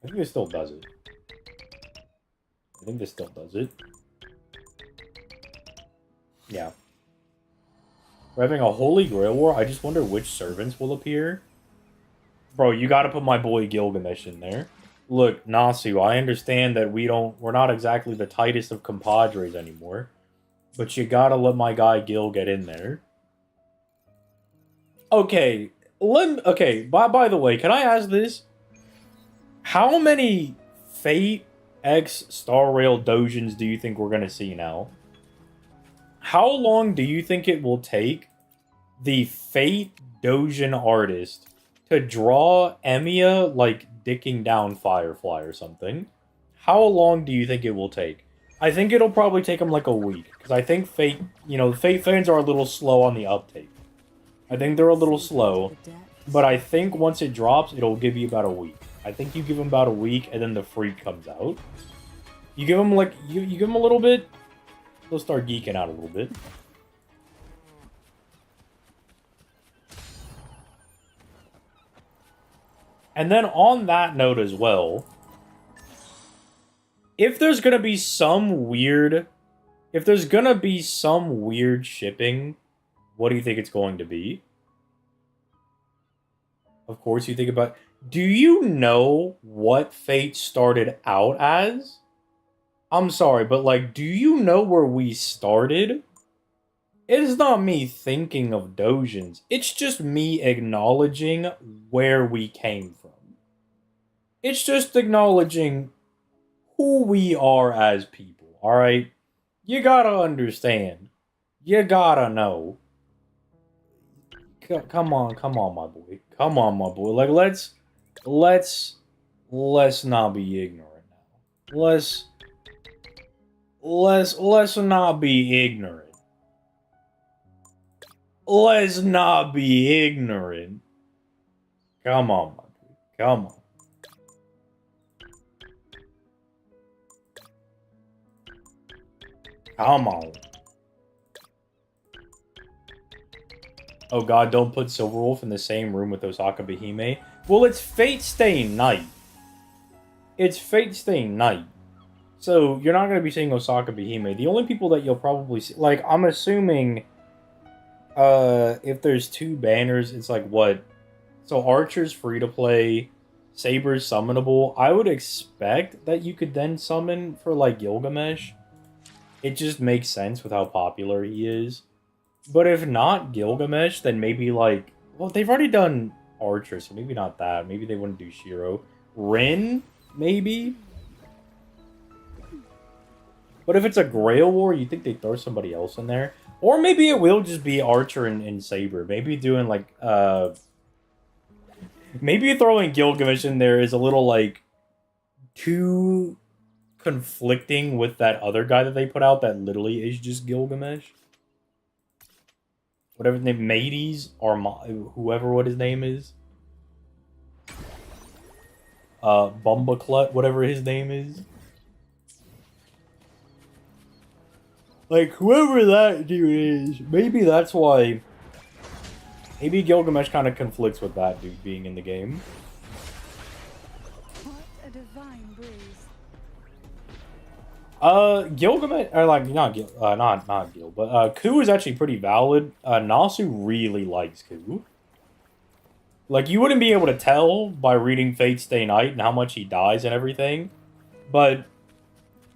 I think this still does it. I think this still does it. Yeah. We're having a Holy Grail War. I just wonder which servants will appear. Bro, you gotta put my boy Gilgamesh in there. Look, Nasu, I understand that we're not exactly the tightest of compadres anymore. But you gotta let my guy Gil get in there. Okay, by the way, can I ask this? How many Fate X Star Rail Dojins do you think we're gonna see now? How long do you think it will take the Fate Dojin artist to draw Emiya like dicking down Firefly or something? How long do you think it will take? I think it'll probably take him like a week, because I think Fate, Fate fans are a little slow on the uptake. I think they're a little slow, but I think once it drops, it'll give you about a week. I think you give him about a week, and then the Freak comes out. You give him like you give him a little bit, they'll start geeking out a little bit. And then on that note as well, if there's gonna be some weird shipping, what do you think it's going to be? Of course, you think about... Do you know what Fate started out as? I'm sorry, but, like, do you know where we started? It is not me thinking of Dojins. It's just me acknowledging where we came from. It's just acknowledging who we are as people, alright? You gotta understand. You gotta know. Come on, my boy. Come on, my boy. Like, let's not be ignorant now. Let's not be ignorant. Let's not be ignorant. Come on, my boy. Come on. Come on. Oh god, don't put Silverwolf in the same room with Osaka Behime. Well, it's Fate Stay Night. It's Fate Stay Night. So, you're not going to be seeing Osaka Behime. The only people that you'll probably see... Like, I'm assuming... if there's two banners, it's like, what? So, Archer's free-to-play. Saber's summonable. I would expect that you could then summon for, like, Gilgamesh. It just makes sense with how popular he is. But if not Gilgamesh, then maybe like... Well, they've already done Archer, so maybe not that. Maybe they wouldn't do Shiro. Rin? Maybe? But if it's a Grail War, you think they'd throw somebody else in there? Or maybe it will just be Archer and Saber. Maybe doing like... Maybe throwing Gilgamesh in there is a little like... too... conflicting with that other guy that they put out that literally is just Gilgamesh. Whatever his name, Mateys, or whoever what his name is. Bumbaclut, whatever his name is. Like, whoever that dude is, maybe that's why... Maybe Gilgamesh kind of conflicts with that dude being in the game. What a divine breeze. Gilgamesh, or like, not Gil, not Gil, but, Ku is actually pretty valid. Nasu really likes Ku. Like, you wouldn't be able to tell by reading Fate Stay Night and how much he dies and everything, but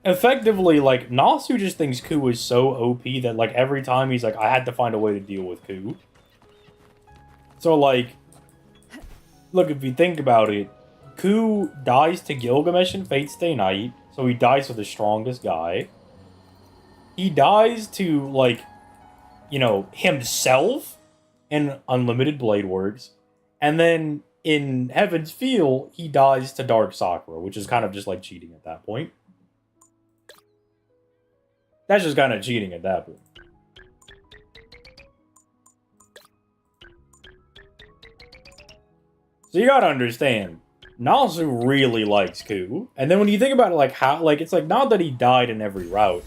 effectively, like, Nasu just thinks Ku is so OP that, like, every time he's like, I had to find a way to deal with Ku. So, like, look, if you think about it, Ku dies to Gilgamesh in Fate Stay Night, so he dies with the strongest guy. He dies to, like, you know, himself in Unlimited Blade Works. And then in Heaven's Feel, he dies to Dark Sakura, which is kind of just like cheating at that point. That's just kind of cheating at that point. So you gotta understand, Nasu really likes Ku. And then when you think about it, like, how, like, it's like, not that he died in every route,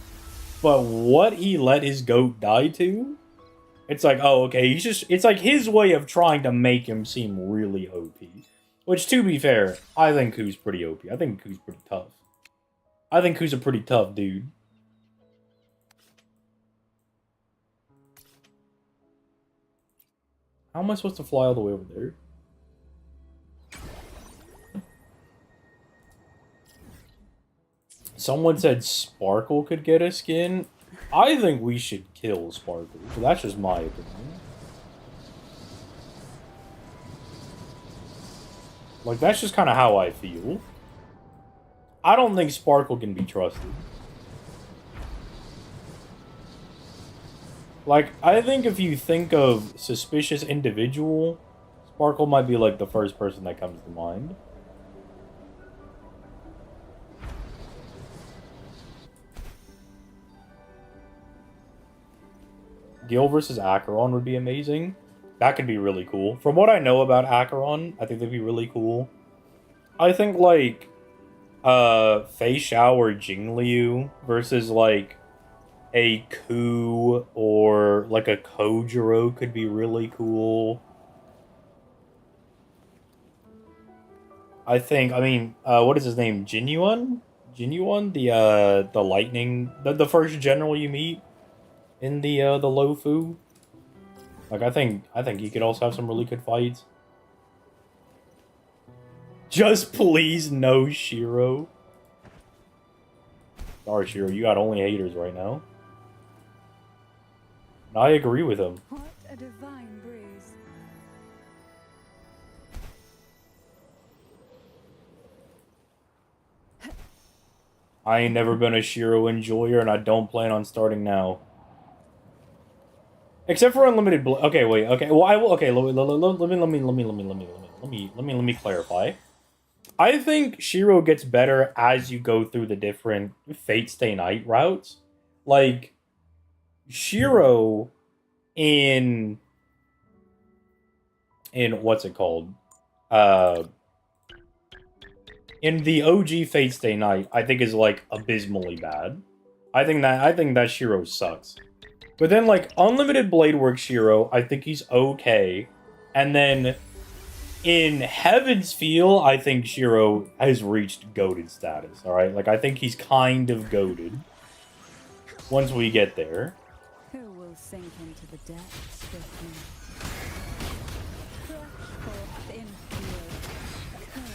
but what he let his goat die to, It's like, oh, okay, he's just... It's like his way of trying to make him seem really OP. Which, to be fair, I think Ku's pretty OP. I think Ku's pretty tough. I think Ku's a pretty tough dude. How am I supposed to fly all the way over there? Someone said Sparkle could get a skin. I think we should kill Sparkle. But that's just my opinion. Like, that's just kind of how I feel. I don't think Sparkle can be trusted. Like, I think if you think of suspicious individual, Sparkle might be, like, the first person that comes to mind. Gil versus Acheron would be amazing. That could be really cool. From what I know about Acheron, I think they'd be really cool. I think, like, Fei Xiao or Jingliu versus, like, a Ku or, like, a Kojiro could be really cool. I think, I mean, what is his name? Jinyuan? Jinyuan? The lightning, the first general you meet in the Lofu? Like, I think he could also have some really good fights. Just please no Shiro. Sorry, Shiro, you got only haters right now. And I agree with him. What a divine breeze. I ain't never been a Shiro enjoyer, and I don't plan on starting now. Except for unlimited. Okay, wait. Okay, well, I will. Okay, let me clarify. I think Shiro gets better as you go through the different Fate Stay Night routes. Like, Shiro in what's it called? In the OG Fate Stay Night, I think is like abysmally bad. I think that Shiro sucks. But then, like, Unlimited Blade Work Shiro, I think he's okay. And then, in Heaven's Feel, I think Shiro has reached goated status, alright? Like, I think he's kind of goated. Once we get there. Who will sink into the depths with me? Crush forth in fear.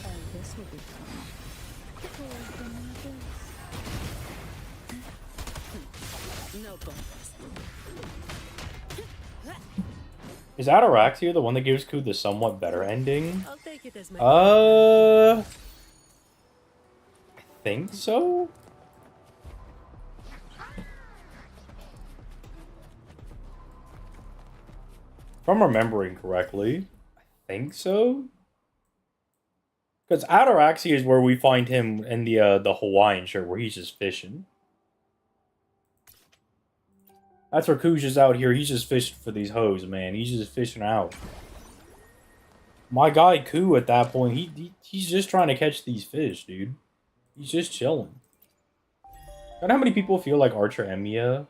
Oh, this will be fun. Poised in the abyss. No bonus. Is Ataraxia the one that gives Ku the somewhat better ending? I'll take it as my I think so? If I'm remembering correctly, I think so? Because Ataraxia is where we find him in the Hawaiian shirt, where he's just fishing. That's where Ku's just out here. He's just fishing for these hoes, man. He's just fishing out. My guy Ku at that point, he's just trying to catch these fish, dude. He's just chilling. I know how many people feel like Archer Emiya.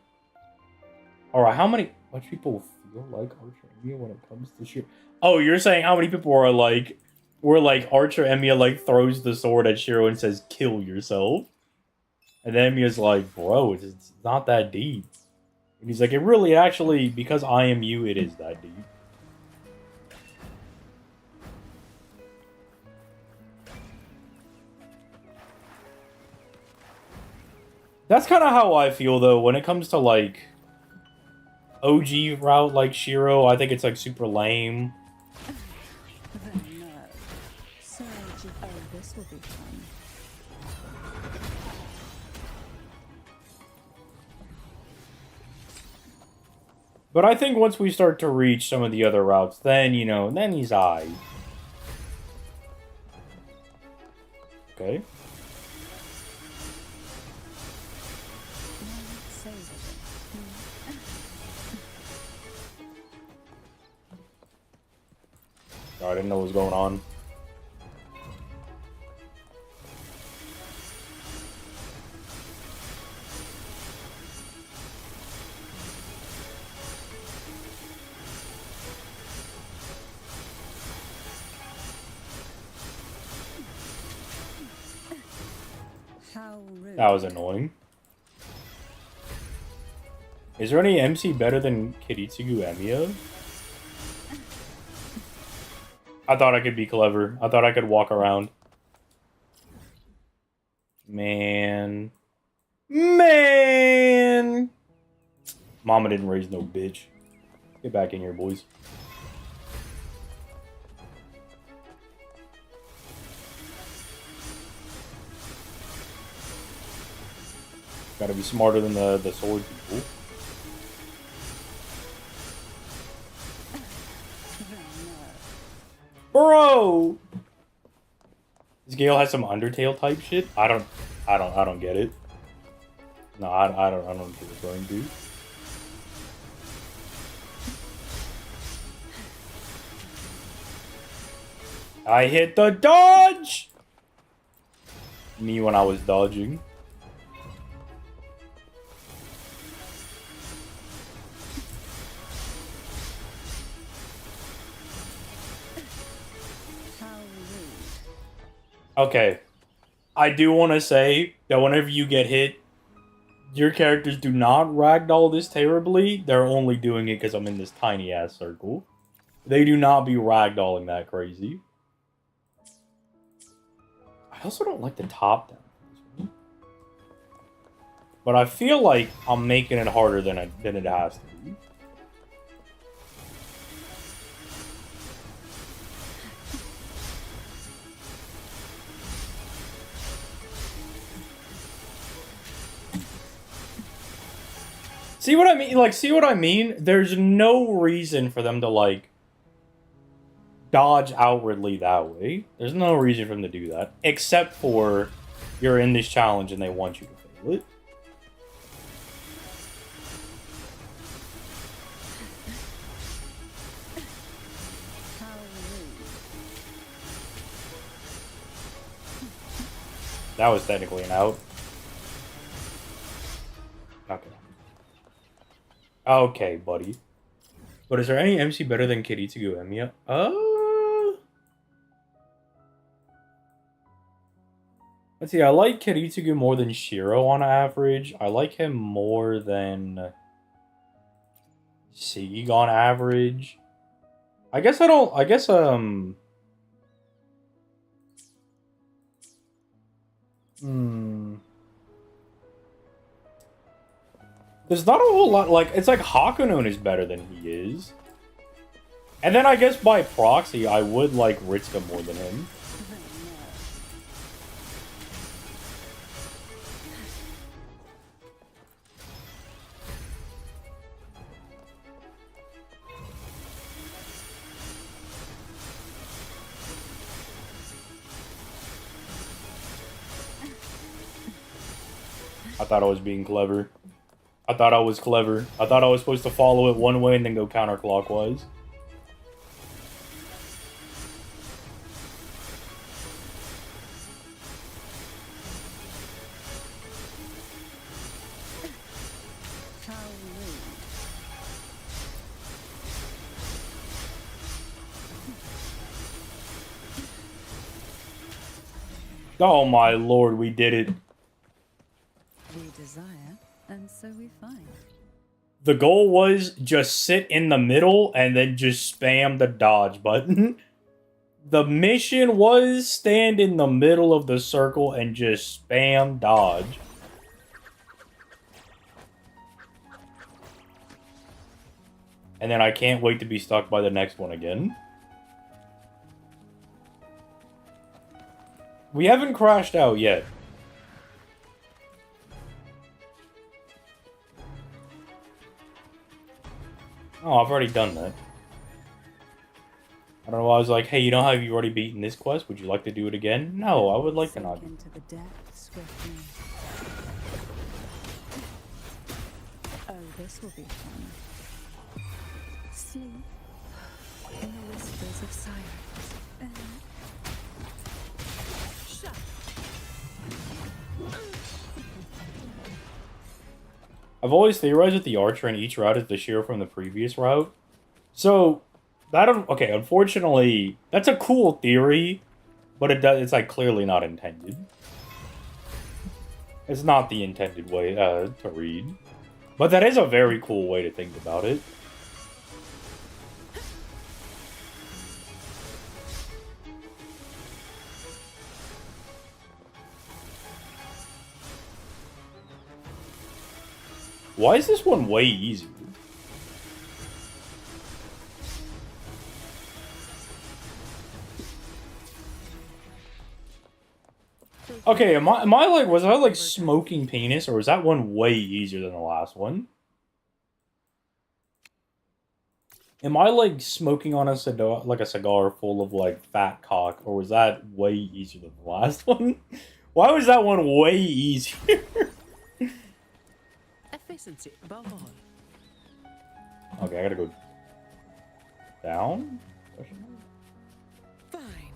Alright, how much people feel like Archer Emiya when it comes to Shiro? Oh, you're saying how many people are like, where like Archer Emiya like throws the sword at Shiro and says, "Kill yourself," and then Emiya's like, "Bro, it's not that deep." And he's like, "It really, actually, because I am you, it is that deep." That's kind of how I feel, though, when it comes to, like, OG route, like Shiro. I think it's, like, super lame. The nerve. Surge of, oh, this will be fun. But I think once we start to reach some of the other routes, then, you know, then he's aight. Okay. I didn't know what was going on. How rude. That was annoying. Is there any MC better than Kiritsugu Emiya? I thought I could be clever. I thought I could walk around. Man. Man! Mama didn't raise no bitch. Get back in here, boys. Gotta be smarter than the sword people. Bro! This Gale has some Undertale type shit? I don't get it. No, I don't know what it's going to do. I hit the dodge! Me when I was dodging. Okay. I do want to say that whenever you get hit, your characters do not ragdoll this terribly. They're only doing it because I'm in this tiny-ass circle. They do not be ragdolling that crazy. I also don't like the top down. But I feel like I'm making it harder than it has to be. See what I mean? Like, see what I mean? There's no reason for them to, like, dodge outwardly that way. There's no reason for them to do that. Except for you're in this challenge and they want you to fail it. That was technically an out. Okay. Okay, buddy. But is there any MC better than Kiritsugu Emiya? Let's see, I like Kiritsugu more than Shiro on average. I like him more than Sieg on average. I guess there's not a whole lot, like, it's like Hakunon is better than he is. And then I guess by proxy, I would like Ritsuka more than him. I thought I was being clever. I thought I was clever. I thought I was supposed to follow it one way and then go counterclockwise. Oh my lord, we did it. We desire, and so we find. The goal was just sit in the middle and then just spam the dodge button. The mission was stand in the middle of the circle and just spam dodge. And then I can't wait to be stuck by the next one again. We haven't crashed out yet. Oh, I've already done that. I don't know why I was like, hey, you know how you've already beaten this quest? Would you like to do it again? No, I would like to not. Into the depths with me. Oh, this will be fun. Sleep in the whispers of silence. I've always theorized that the archer in each route is the Shiro from the previous route. So, okay, unfortunately, that's a cool theory, but it's like clearly not intended. It's not the intended way to read. But that is a very cool way to think about it. Why is this one way easier? Okay, am I like, was I like smoking penis, or was that one way easier than the last one? Am I like smoking on a cigar, like a cigar full of like fat cock, or was that way easier than the last one? Why was that one way easier? Efficiency above all. Okay, I gotta go down? Fine.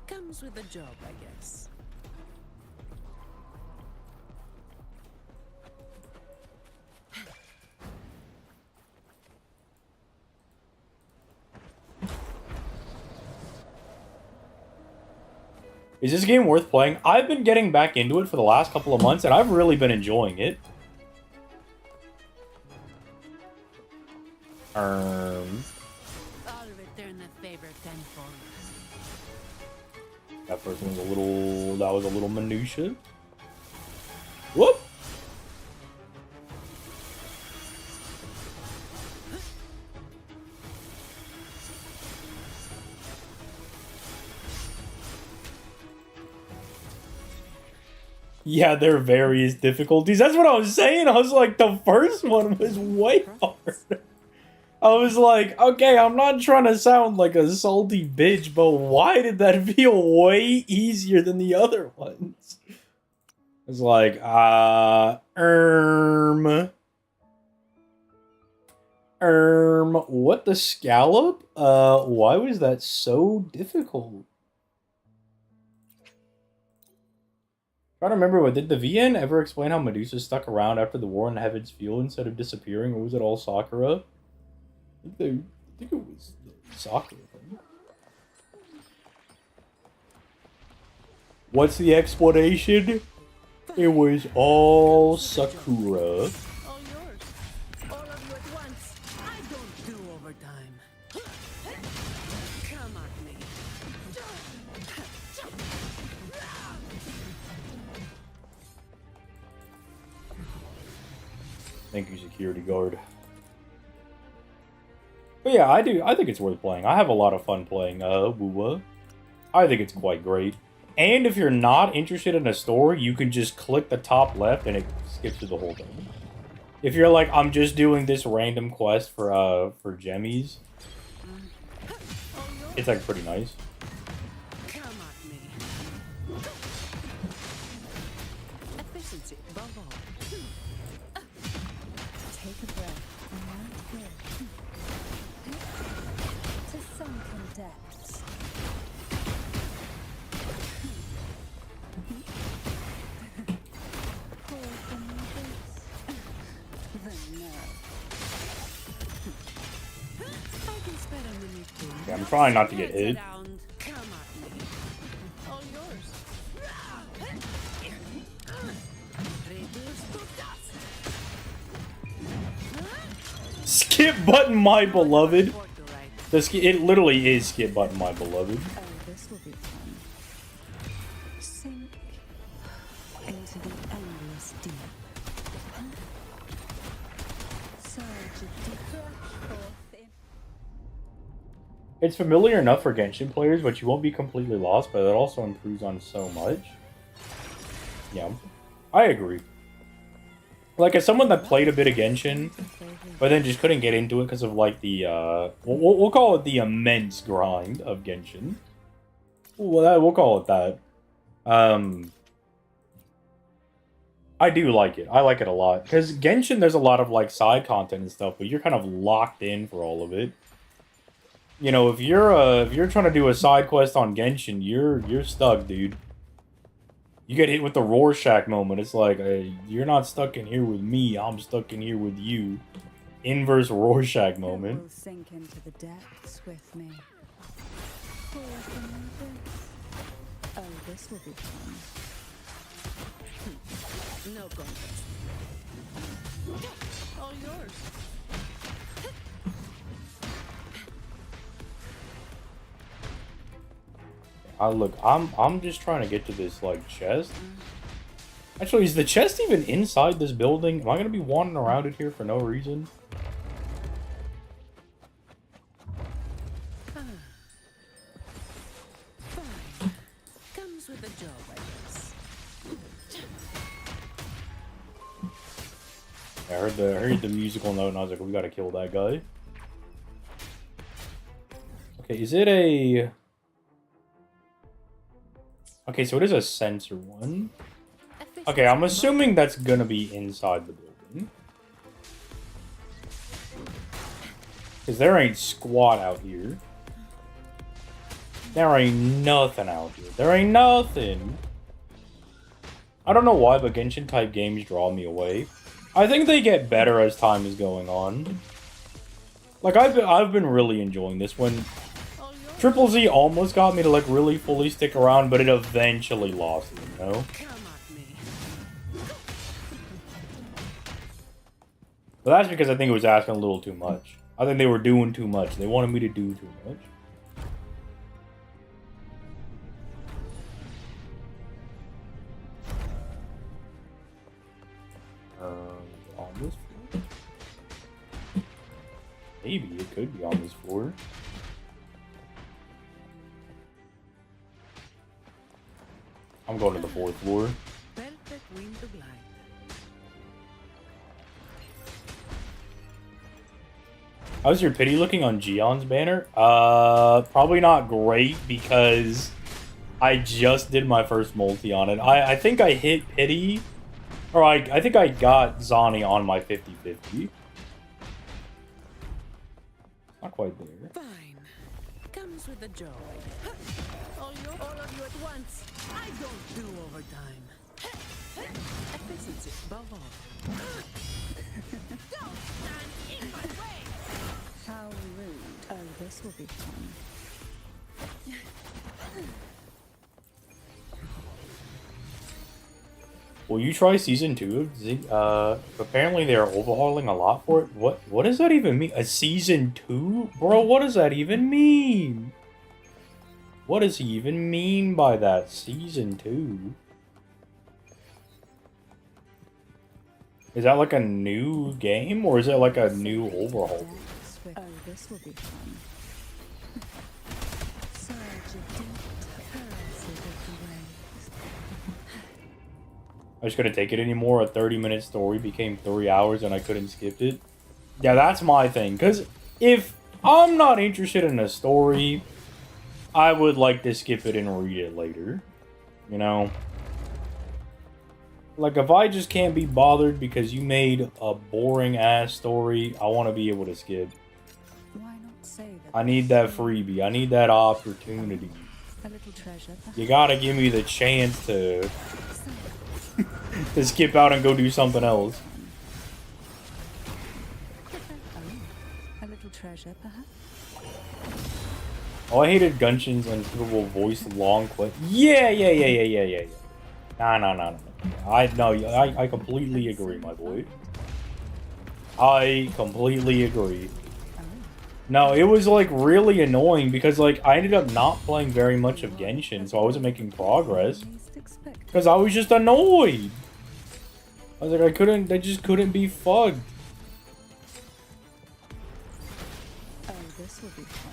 Comes with the job, I guess. Is this game worth playing? I've been getting back into it for the last couple of months, and I've really been enjoying it. I'll return the favor tenfold. That first one was a little... That was a little minutia. Whoop! Yeah, there are various difficulties. That's what I was saying. I was like, the first one was way harder. I was like, okay, I'm not trying to sound like a salty bitch, but why did that feel way easier than the other ones? It's like, what the scallop? Why was that so difficult? Trying to remember, what did the VN ever explain how Medusa stuck around after the War in the Heavens Field instead of disappearing, or was it all Sakura? I think it was Sakura. What's the explanation? It was all Sakura. All yours. All of you at once. I don't do overtime. Come at me. Thank you, security guard. But yeah, I think it's worth playing. I have a lot of fun playing Wuwa. I think it's quite great. And if you're not interested in a story, you can just click the top left and it skips through the whole thing. If you're like, I'm just doing this random quest for gemmies, it's like pretty nice. Come at me. Efficiency above all. Take a breath and land here. To sunken depths. Pour from your boots. The nerve. I can spare a minute too. Yeah, I'm trying not to get hit. Around. Come at me. All yours. Reduce to dust. Skip button, my beloved. Report to right. It literally is skip button, my beloved. Oh, this will be fun. Sink into the endless deep. Surge of deep forth in. It's familiar enough for Genshin players, but you won't be completely lost, but it also improves on so much. Yeah, I agree. Like, as someone that played a bit of Genshin, but then just couldn't get into it because of, like, the, we'll call it the immense grind of Genshin. We'll call it that. I do like it. I like it a lot. Because Genshin, there's a lot of, like, side content and stuff, but you're kind of locked in for all of it. You know, if you're trying to do a side quest on Genshin, you're stuck, dude. You get hit with the Rorschach moment. It's like, you're not stuck in here with me. I'm stuck in here with you. Inverse Rorschach moment. Will sink into the depths with me. Pour from your boots. Oh, this will be fun. No contest. All yours. Look, I'm just trying to get to this like chest. Actually, is the chest even inside this building? Am I gonna be wandering around it here for no reason? Fine. Comes with the job, I guess. I heard the musical note and I was like, we gotta kill that guy. Okay, is it a... Okay, so it is a sensor one. Okay, I'm assuming that's gonna be inside the building. Because there ain't squat out here. There ain't nothing out here. There ain't nothing. I don't know why, but Genshin type games draw me away. I think they get better as time is going on. Like, I've been really enjoying this one. Triple Z almost got me to, like, really fully stick around, but it eventually lost me, you know? Come at me. But that's because I think it was asking a little too much. I think they were doing too much. They wanted me to do too much. On this floor? Maybe it could be on this floor. I'm going to the 4th floor. Perfect wind to glide. How's your pity looking on Gion's banner? Probably not great because I just did my first multi on it. I think I hit pity, or I think I got Zani on my 50-50. Not quite there. Fine. Comes with the job. All of you at once. I don't do overtime. Efficiency above all. Don't stand in my way. How rude. Oh, this will be fun. Will you try season 2 of Z? Apparently they are overhauling a lot for it. What does that even mean? A season 2? Bro, what does that even mean? What does he even mean by that? Season 2? Is that like a new game, or is it like a new overhaul? Oh, this will be fun. Surge of deep curls of the waves. I just couldn't take it anymore. A 30-minute story became 3 hours and I couldn't skip it. Yeah, that's my thing. Because if I'm not interested in a story, I would like to skip it and read it later. You know? Like, if I just can't be bothered because you made a boring-ass story, I want to be able to skip. Why not say that? I need that freebie. I need that opportunity. A little treasure. You gotta give me the chance to... to skip out and go do something else. A little treasure, perhaps. Oh, I hated Genshin's unskippable voice long clip. Yeah. Nah. I completely agree, my boy. I completely agree. No, it was like really annoying because like I ended up not playing very much of Genshin, so I wasn't making progress. Because I was just annoyed. I was like, I just couldn't be fucked. Oh, this will be fun.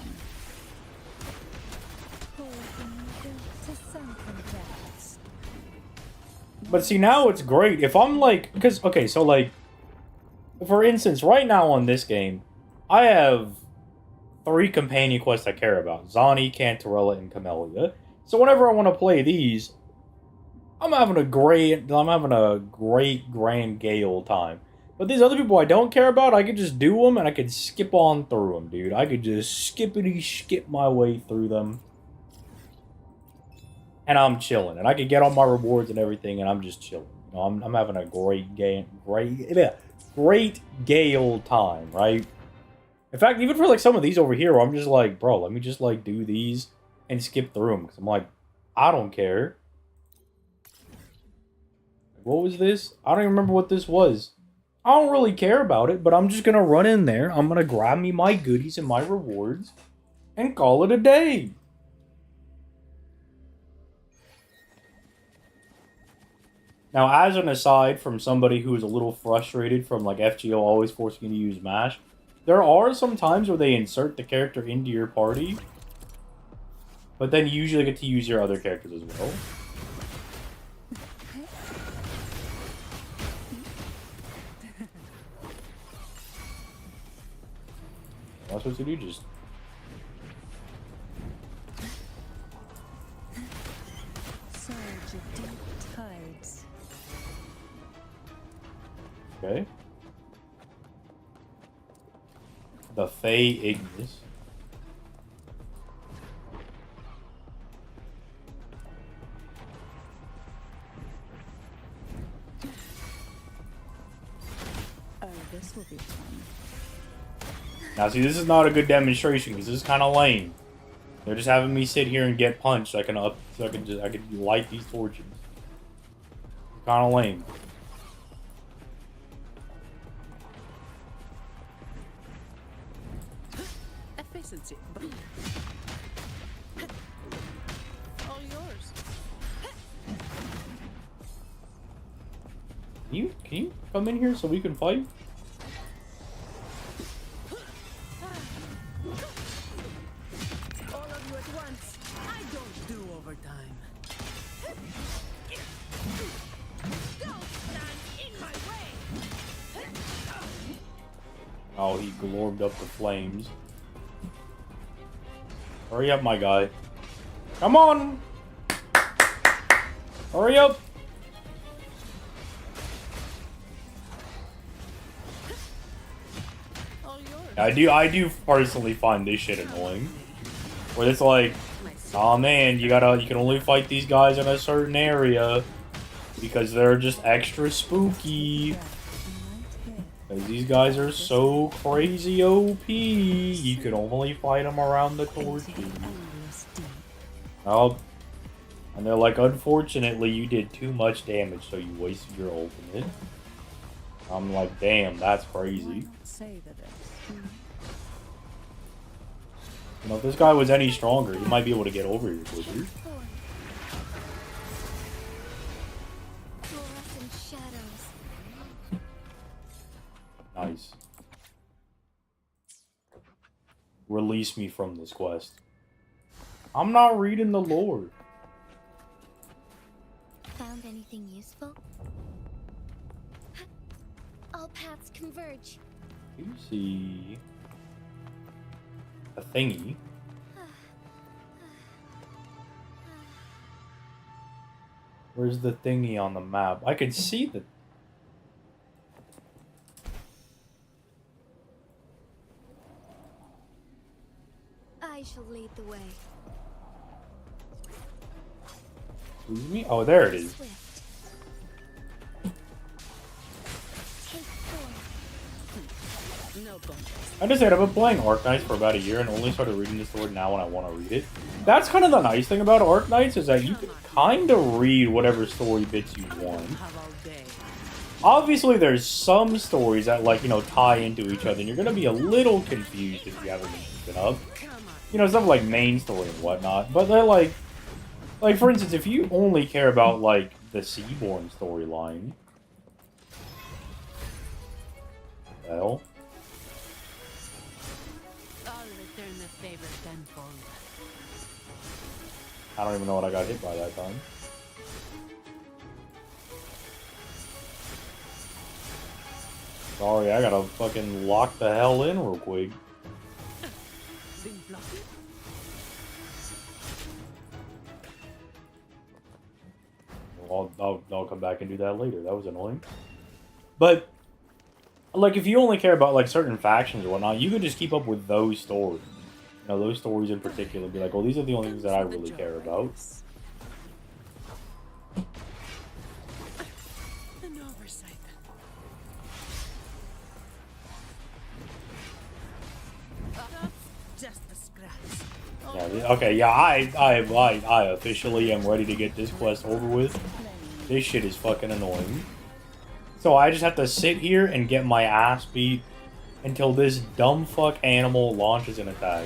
But see, now it's great. If I'm like, because, okay, so like, for instance, right now on this game, I have 3 companion quests I care about. Zani, Cantarella, and Camellia. So whenever I want to play these, I'm having a great grand Gale time. But these other people I don't care about, I could just do them and I could skip on through them, dude. I could just skip my way through them. And I'm chilling. And I could get all my rewards and everything, and I'm just chilling. You know, I'm having a great Gale time, right? In fact, even for like some of these over here, where I'm just like, bro, let me just like do these and skip through them. Because I'm like, I don't care. What was this? I don't even remember what this was. I don't really care about it, but I'm just gonna run in there. I'm gonna grab me my goodies and my rewards and call it a day. Now, as an aside from somebody who is a little frustrated from like FGO always forcing you to use MASH, there are some times where they insert the character into your party, but then you usually get to use your other characters as well. That's what you do, just... Surge of deep tides. Okay. The Fey Ignis. Oh, this will be fun. Now, see, this is not a good demonstration because this is kind of lame. They're just having me sit here and get punched. So I can light these torches. Kind of lame. Efficiency. All yours. Can you come in here so we can fight? All of you at once. I don't do overtime. Don't stand in my way. Oh, he glorbed up the flames. Hurry up, my guy. Come on! Hurry up! All yours. I do personally find this shit annoying. Where it's like, oh man, you can only fight these guys in a certain area because they're just extra spooky. Because these guys are so crazy OP, you can only fight them around the torches. Oh, and they're like, unfortunately, you did too much damage, so you wasted your ultimate. I'm like, damn, that's crazy. Say that You know, if this guy was any stronger, he might be able to get over here quicker. Fluorescent shadows. Nice. Release me from this quest. I'm not reading the lore. Found anything useful? All paths converge. You see a thingy. Where's the thingy on the map? I could see the... I shall lead the way. Excuse me? Oh, there it is. Swift. Take form. No contest. I just said I've been playing Arknights for about a year and only started reading the story now when I want to read it. That's kind of the nice thing about Arknights is that you can kind of read whatever story bits you want. Have all day. Obviously, there's some stories that, like, you know, tie into each other, and you're going to be a little confused if you haven't been keeping up. Come on. You know, stuff like main story and whatnot, but they're like, for instance, if you only care about, like, the Seaborn storyline, well, I'll return the favor tenfold. I don't even know what I got hit by that time. Sorry, I gotta fucking lock the hell in real quick. Been fluffy? Well, I'll come back and do that later. That was annoying. But, like, if you only care about, like, certain factions or whatnot, you could just keep up with those stories. You know, those stories in particular. Be like, well, these are the only things that I really care about. An oversight. Just a scratch. Yeah, okay, yeah, I officially am ready to get this quest over with. This shit is fucking annoying. So I just have to sit here and get my ass beat until this dumb fuck animal launches an attack.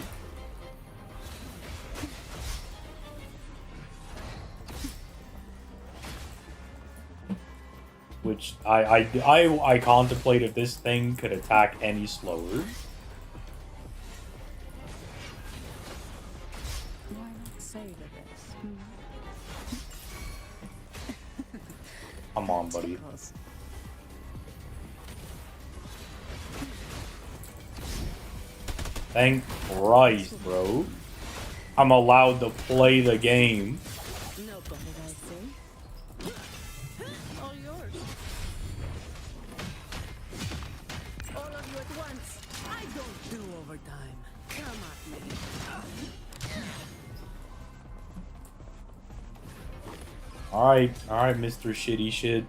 Which I contemplate if this thing could attack any slower. Why not savor this? Come on, buddy. Tickles. Thank Christ, bro. I'm allowed to play the game. No better, I see. All yours. All of you at once. I don't do overtime. Come at me. Alright, Mr. Shitty Shit.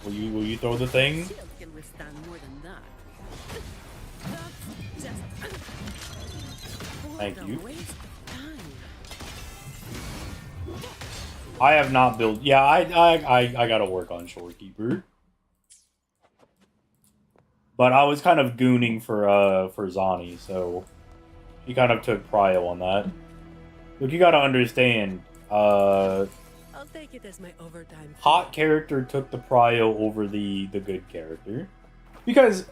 Will you throw the thing? Shield can withstand more than that. That's just... Thank What a you. waste of time. I have not built. Yeah, I gotta work on Shorekeeper. But I was kind of gooning for Zani, so he kind of took prio on that. Look, you gotta understand. I'll take it as my overtime. Hot character took the prio over the good character, because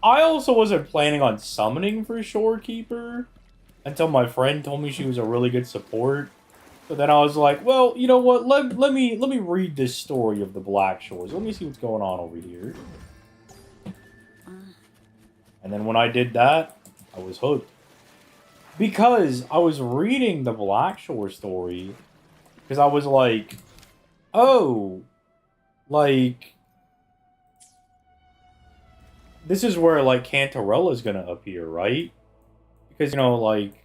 I also wasn't planning on summoning for Shorekeeper until my friend told me she was a really good support. So then I was like, well, you know what? Let me read this story of the Black Shores. Let me see what's going on over here. And then when I did that, I was hooked. Because I was reading the Black Shore story, because I was like, oh, like, this is where, like, Cantarella's gonna appear, right? Because, you know, like,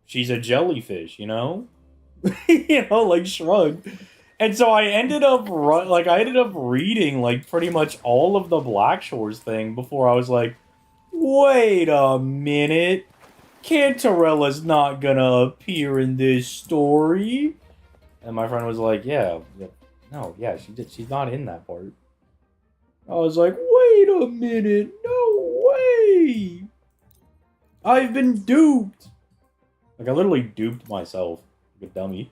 she's a jellyfish, you know? You know, like, shrug. And so I ended up, reading, like, pretty much all of the Black Shores thing before I was like, wait a minute. Cantarella's not gonna appear in this story. And my friend was like, yeah, she's not in that part. I was like, wait a minute, no way! I've been duped! Like, I literally duped myself, like a dummy.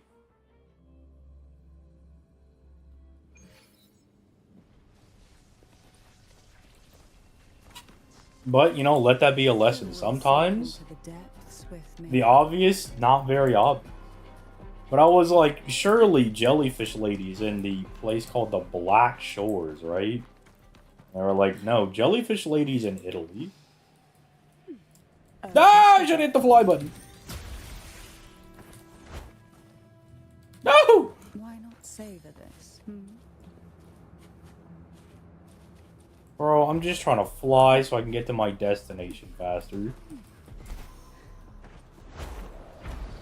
But, you know, let that be a lesson. Sometimes, the obvious, not very obvious. But I was like, surely Jellyfish Lady's in the place called the Black Shores, right? And they were like, no, Jellyfish Lady's in Italy. Ah, I should hit the fly button. No! Why not savor this? Bro, I'm just trying to fly so I can get to my destination faster.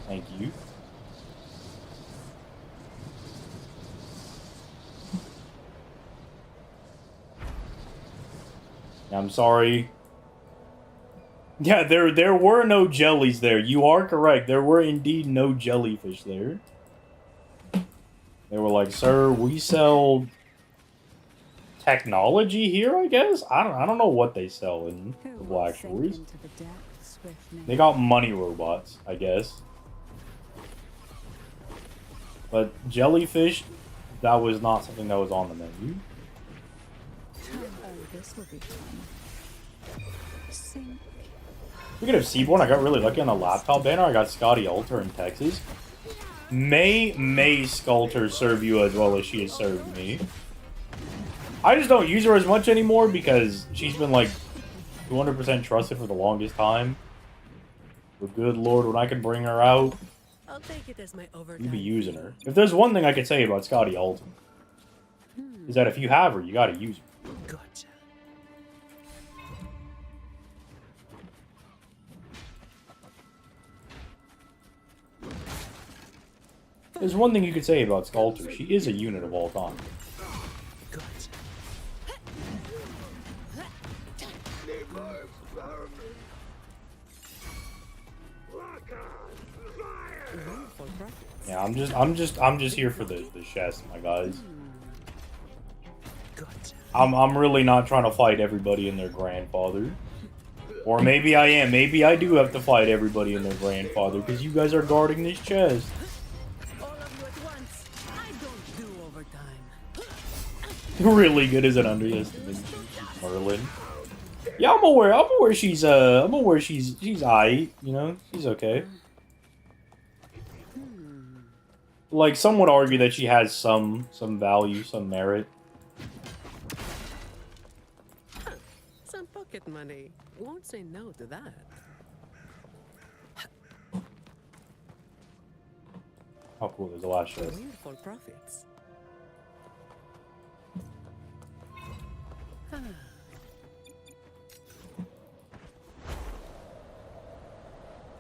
Thank you. I'm sorry. Yeah, there were no jellies there. You are correct. There were indeed no jellyfish there. They were like, sir, we sell technology here, I guess? I don't know what they sell in the Black Shores. They got money robots, I guess. But jellyfish, that was not something that was on the menu. This will be fun. Sink. Speaking of Seaborn, I got really lucky on the laptop banner. I got Scotty Alter in Texas. May Sculptor serve you as well as she has served me. I just don't use her as much anymore because she's been like 200% trusted for the longest time. But good lord, when I can bring her out, I'll take it as my overtime. you'd be using her. If there's one thing I could say about Scotty Alton, is that if you have her, you gotta use her. Gotcha. There's one thing you could say about Sculptor. She is a unit of all time. Gotcha. Roll for profits. Yeah, I'm just here for the chest, my guys. I'm really not trying to fight everybody and their grandfather. Or maybe I am. Maybe I do have to fight everybody and their grandfather because you guys are guarding this chest. All of you at once. I don't do overtime. Really good as an underestimate, Merlin. Yeah, I'm aware. I'm aware she's aight. You know, she's okay. Like, some would argue that she has some value, some merit. Some pocket money. Won't say no to that. Oh, cool. There's a last chest. Wonderful profits.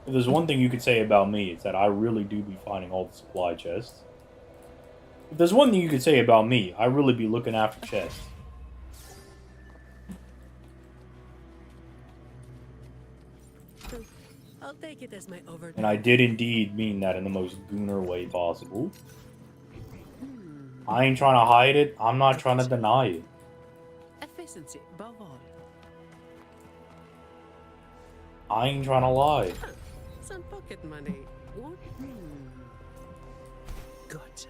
If there's one thing you could say about me, it's that I really do be finding all the supply chests. If there's one thing you could say about me, I really be looking after chests. I'll take it as my overtime. And I did indeed mean that in the most gooner way possible. I ain't trying to hide it. I'm not trying to deny it. Efficiency, above all. I ain't trying to lie. Some pocket money. Won't. Gotcha.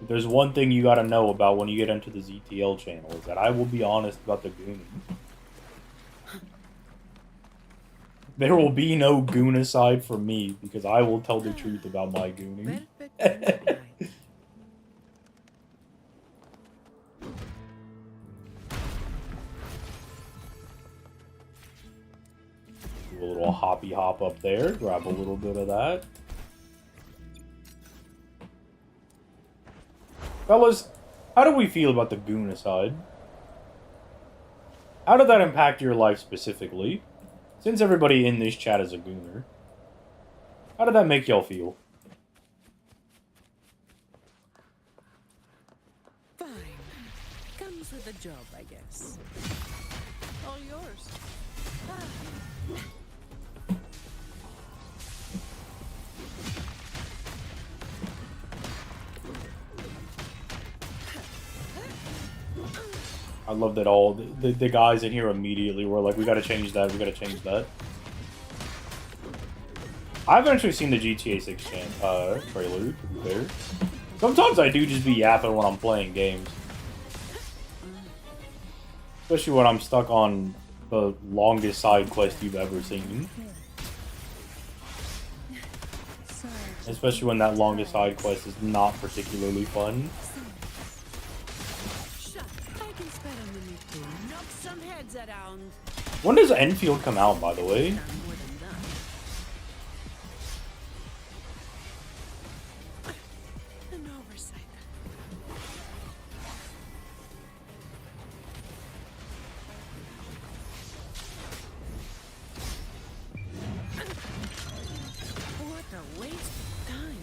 If there's one thing you gotta know about when you get into the ZTL channel, is that I will be honest about the gooning. There will be no goonicide for me, because I will tell the truth about my gooning. Do a little hoppy hop up there, grab a little bit of that. Fellas, how do we feel about the goonicide? How did that impact your life specifically? Since everybody in this chat is a gooner, how did that make y'all feel? Fine. Comes with the job, I guess. All yours. I love that all the guys in here immediately were like, we gotta change that, we gotta change that. I've actually seen the GTA 6 trailer, to be fair. Sometimes I do just be yapping when I'm playing games. Especially when I'm stuck on the longest side quest you've ever seen. Especially when that longest side quest is not particularly fun. Knock some heads around. When does Enfield come out, by the way? More than that. An oversight. What a waste of time.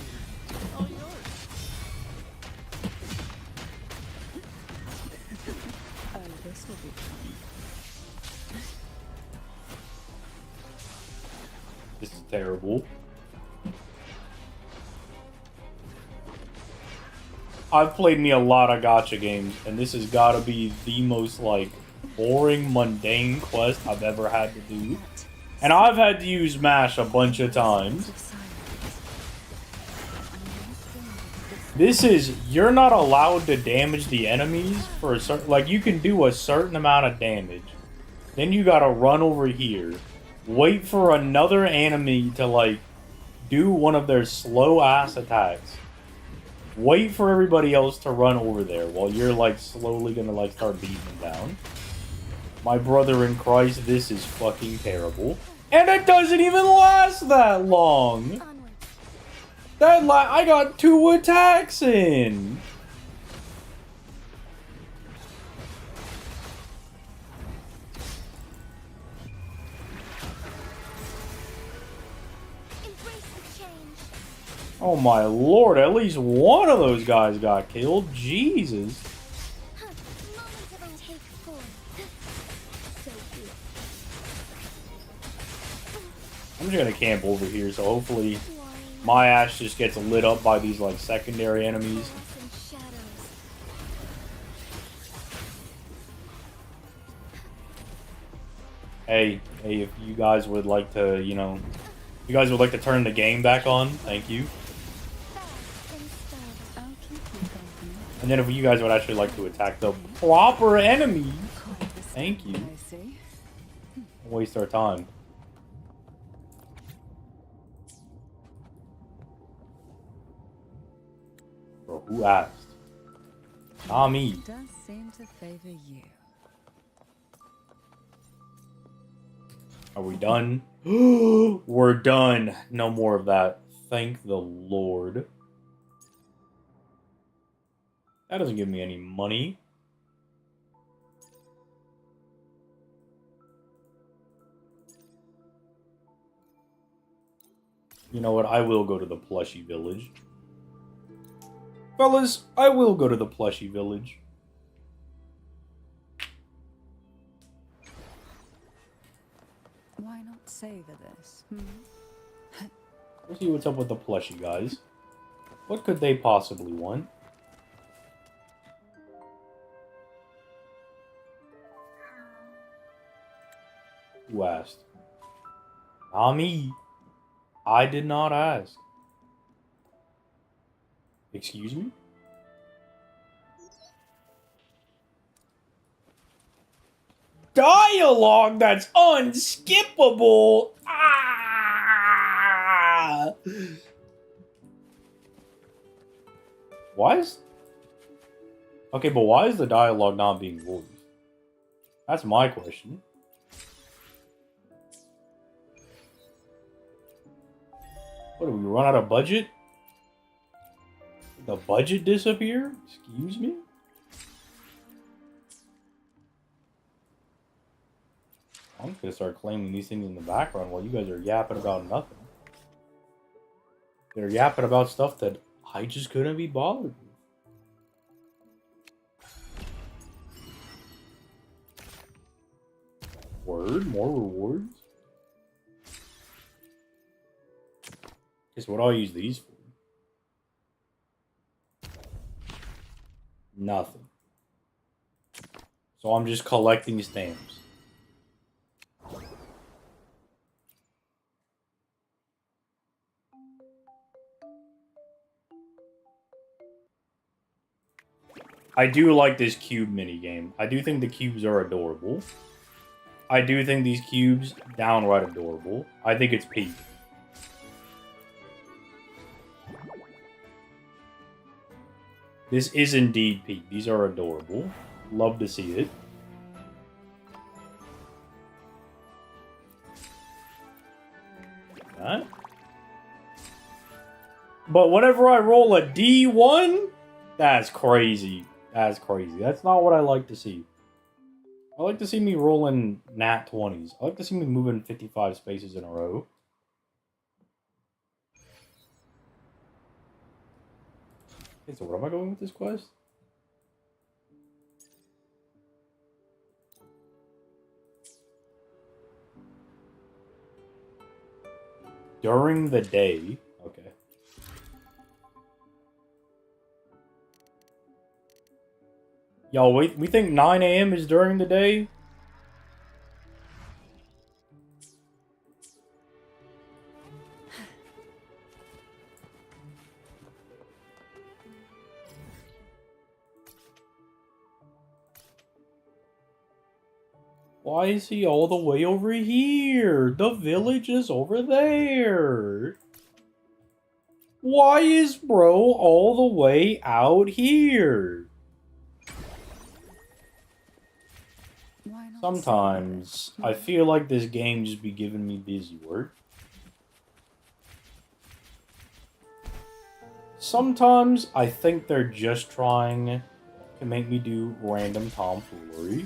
All yours. This will be fun. This is terrible. I've played me a lot of gacha games, and this has got to be the most, like, boring, mundane quest I've ever had to do. And I've had to use MASH a bunch of times. This is, you're not allowed to damage the enemies for a certain, like, you can do a certain amount of damage. Then you gotta run over here, wait for another enemy to, like, do one of their slow-ass attacks. Wait for everybody else to run over there while you're, like, slowly gonna, like, start beating them down. My brother in Christ, this is fucking terrible. And it doesn't even last that long! I got 2 attacks in! Oh my lord, at least one of those guys got killed. Jesus. I'm just gonna camp over here, so hopefully My ass just gets lit up by these like secondary enemies. Grass and shadows. Hey, if you guys would like to, you know, you guys would like to turn the game back on, thank you. Fast and steady. I'll keep you company. And then if you guys would actually like to attack the proper enemies, Quite the thank you. I see. Don't waste our time. Bro, who asked? Not me. Does seem to favor you. Are we done? We're done. No more of that. Thank the Lord. That doesn't give me any money. You know what? I will go to the plushy village. Fellas, I will go to the plushy village. Why not savor this? Let's see what's up with the plushy guys. What could they possibly want? Who asked? Not me. I did not ask. Excuse me? Dialogue that's unskippable! Ah! Why is... Okay, but why is the dialogue not being voiced? That's my question. What, did we run out of budget? Did the budget disappear? Excuse me? I'm just gonna start claiming these things in the background while you guys are yapping about nothing. They're yapping about stuff that I just couldn't be bothered with. Word? More rewards? Guess what I'll use these for? Nothing. So I'm just collecting stamps. I do like this cube minigame. I do think the cubes are adorable. I do think these cubes downright adorable. I think it's peak. This is indeed peak. These are adorable. Love to see it. That. But whenever I roll a D1, that's crazy. That's crazy. That's not what I like to see. I like to see me rolling nat 20s. I like to see me moving 55 spaces in a row. Okay, so where am I going with this quest? During the day. Okay. Y'all, wait, we think 9 a.m. is during the day? Why is he all the way over here? The village is over there. Why is bro all the way out here? Why not Sometimes I feel like this game just be giving me busy work. Sometimes I think they're just trying to make me do random tomfoolery.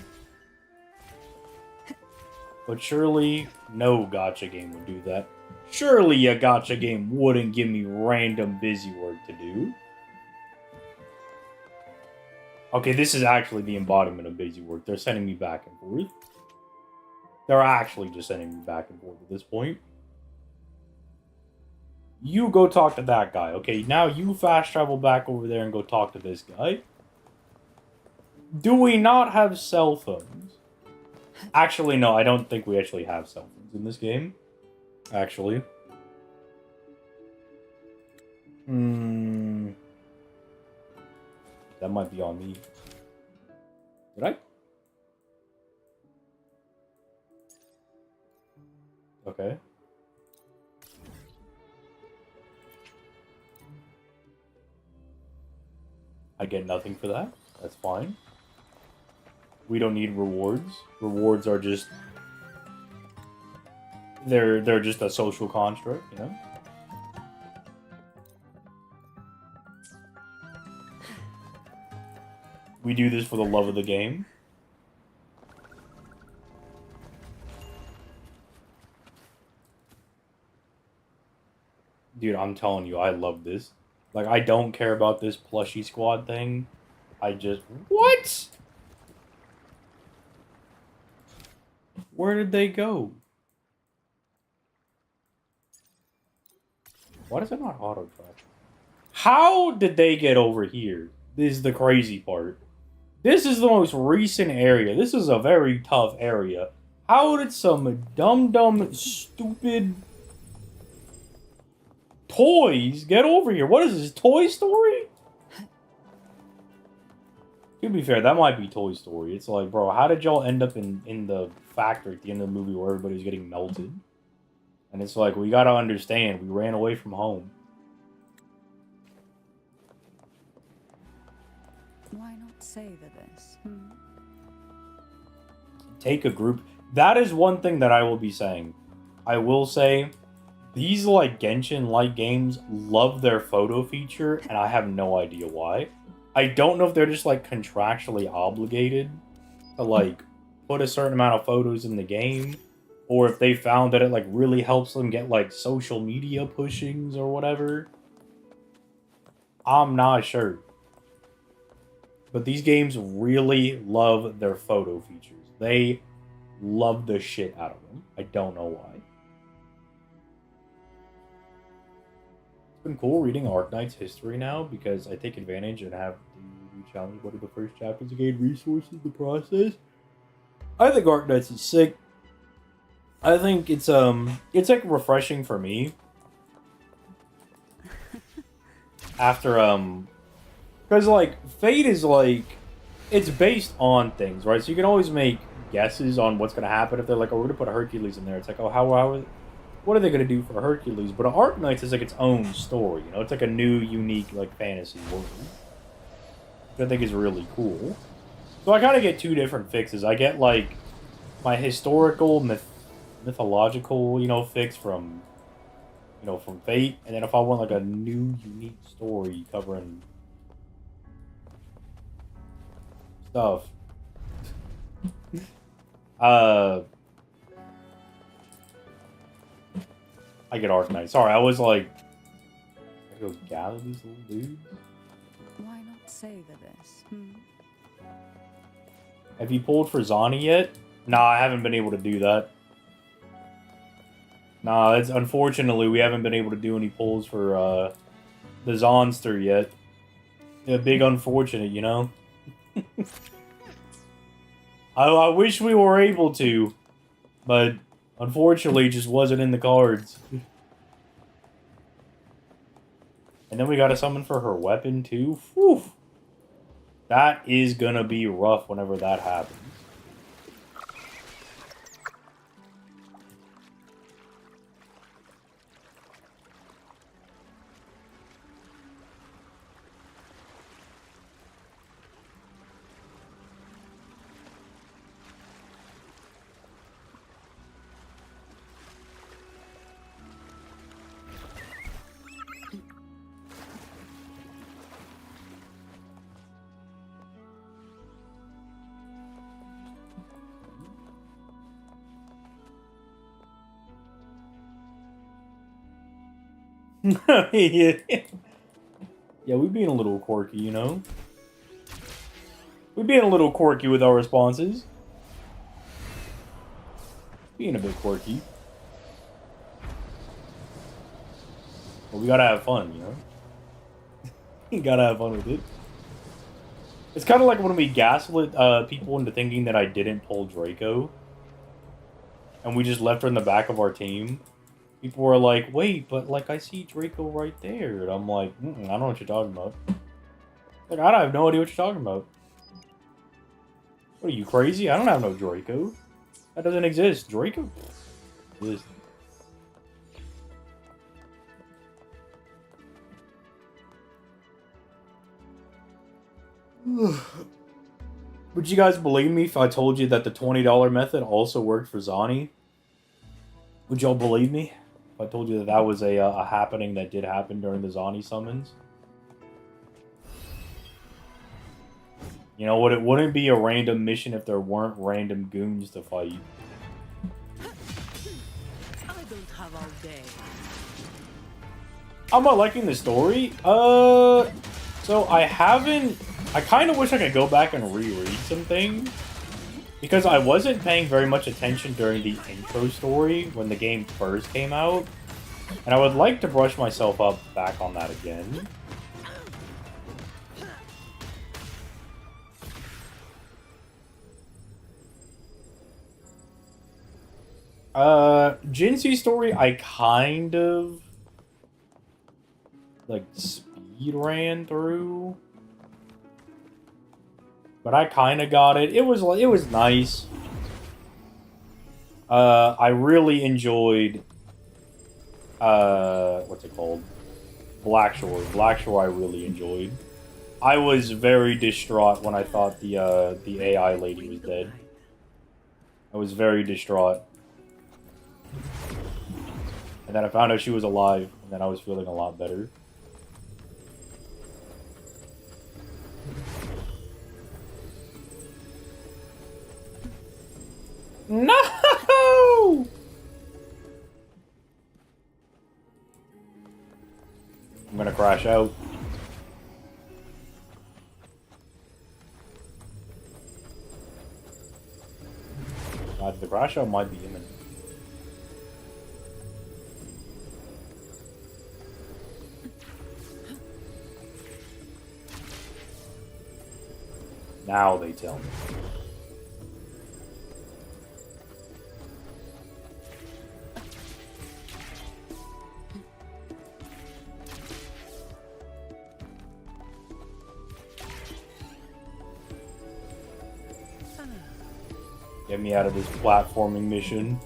But surely no gacha game would do that. Surely a gacha game wouldn't give me random busy work to do. Okay, this is actually the embodiment of busy work. They're sending me back and forth. They're actually just sending me back and forth at this point. You go talk to that guy. Okay, now you fast travel back over there and go talk to this guy. Do we not have cell phones? Actually, no, I don't think we actually have cell phones in this game. Actually. That might be on me. Did I? Okay. I get nothing for that. That's fine. We don't need rewards. Rewards are just... They're just a social construct, you know? We do this for the love of the game. Dude, I'm telling you, I love this. Like, I don't care about this plushie squad thing. I just... What? Where did they go? Why does it not auto-track? How did they get over here? This is the crazy part. This is the most recent area. This is a very tough area. How did some dumb, stupid toys get over here? What is this, Toy Story? To be fair, that might be Toy Story. It's like, bro, how did y'all end up in the factory at the end of the movie where everybody's getting melted? And it's like, we gotta understand, we ran away from home. Why not savor this? Take a group. That is one thing that I will be saying. I will say, these like Genshin-like games love their photo feature, and I have no idea why. I don't know if they're just like contractually obligated to like put a certain amount of photos in the game, or if they found that it like really helps them get like social media pushings or whatever. I'm not sure. But these games really love their photo features. They love the shit out of them. I don't know why. It's been cool reading Arknight's history now because I take advantage and have the challenge one of the first chapters to gain resources in the process. I think Arknight's is sick. I think it's like refreshing for me. After because, like, Fate is, like, it's based on things, right? So you can always make guesses on what's going to happen. If they're like, oh, we're going to put a Hercules in there. It's like, oh, what are they going to do for a Hercules? But Arknights is, like, its own story, you know? It's, like, a new, unique, like, fantasy world. Which I think is really cool. So I kind of get two different fixes. I get, like, my historical, mythological, you know, fix from, you know, from Fate. And then if I want, like, a new, unique story covering... stuff. I get Arknight. Sorry, I was like, I go gather these little dudes. Why not savor this? Have you pulled for Zani yet? Nah, I haven't been able to do that. Nah, it's unfortunately we haven't been able to do any pulls for the Zonster yet. Yeah, big unfortunate, you know. I wish we were able to, but unfortunately it just wasn't in the cards. And then we gotta summon for her weapon too. Whew. That is gonna be rough whenever that happens. Yeah, we being a little quirky, you know? We being a little quirky with our responses. Being a bit quirky. But we gotta have fun, you know? You gotta have fun with it. It's kind of like when we gaslit people into thinking that I didn't pull Draco. And we just left her in the back of our team. People were like, wait, but like I see Draco right there. And I'm like, I don't know what you're talking about. Like, I have no idea what you're talking about. What are you, crazy? I don't have no Draco. That doesn't exist. Draco? Exists. Would you guys believe me if I told you that the $20 method also worked for Zani? Would y'all believe me if I told you that that was a happening that did happen during the Zani summons? You know what? It wouldn't be a random mission if there weren't random goons to fight. I don't have all day. I'm not liking the story. So I haven't... I kind of wish I could go back and reread some things. Because I wasn't paying very much attention during the intro story when the game first came out. And I would like to brush myself up back on that again. Jinxie's story, I kind of like speed ran through, but I kind of got it. It was nice. I really enjoyed what's it called? Blackshore. Blackshore I really enjoyed. I was very distraught when I thought the AI lady was dead. I was very distraught. And then I found out she was alive, and then I was feeling a lot better. No! I'm gonna crash out. The crash out might be imminent. Now they tell me. Get me out of this platforming mission.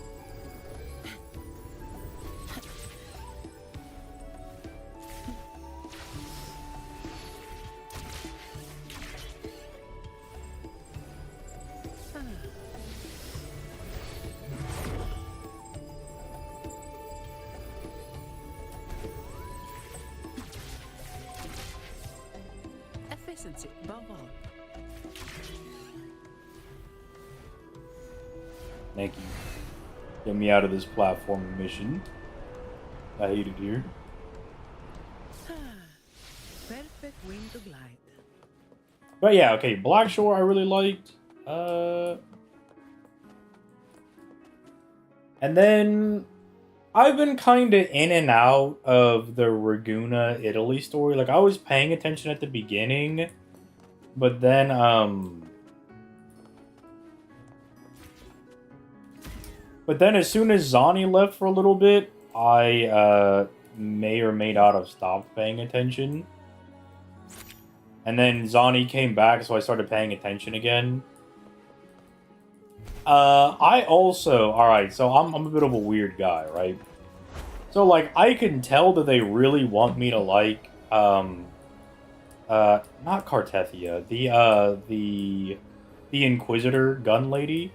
Efficiency, above all. Thank you. Get me out of this platforming mission. I hate it here. Perfect wind to glide. But yeah, okay, Blackshore I really liked. And then I've been kind of in and out of the Raguna Italy story. Like, I was paying attention at the beginning, but then as soon as Zani left for a little bit, I may or may not have stopped paying attention. And then Zani came back, so I started paying attention again. I also... Alright, so I'm a bit of a weird guy, right? So, like, I can tell that they really want me to like, not Cartethia, the Inquisitor gun lady.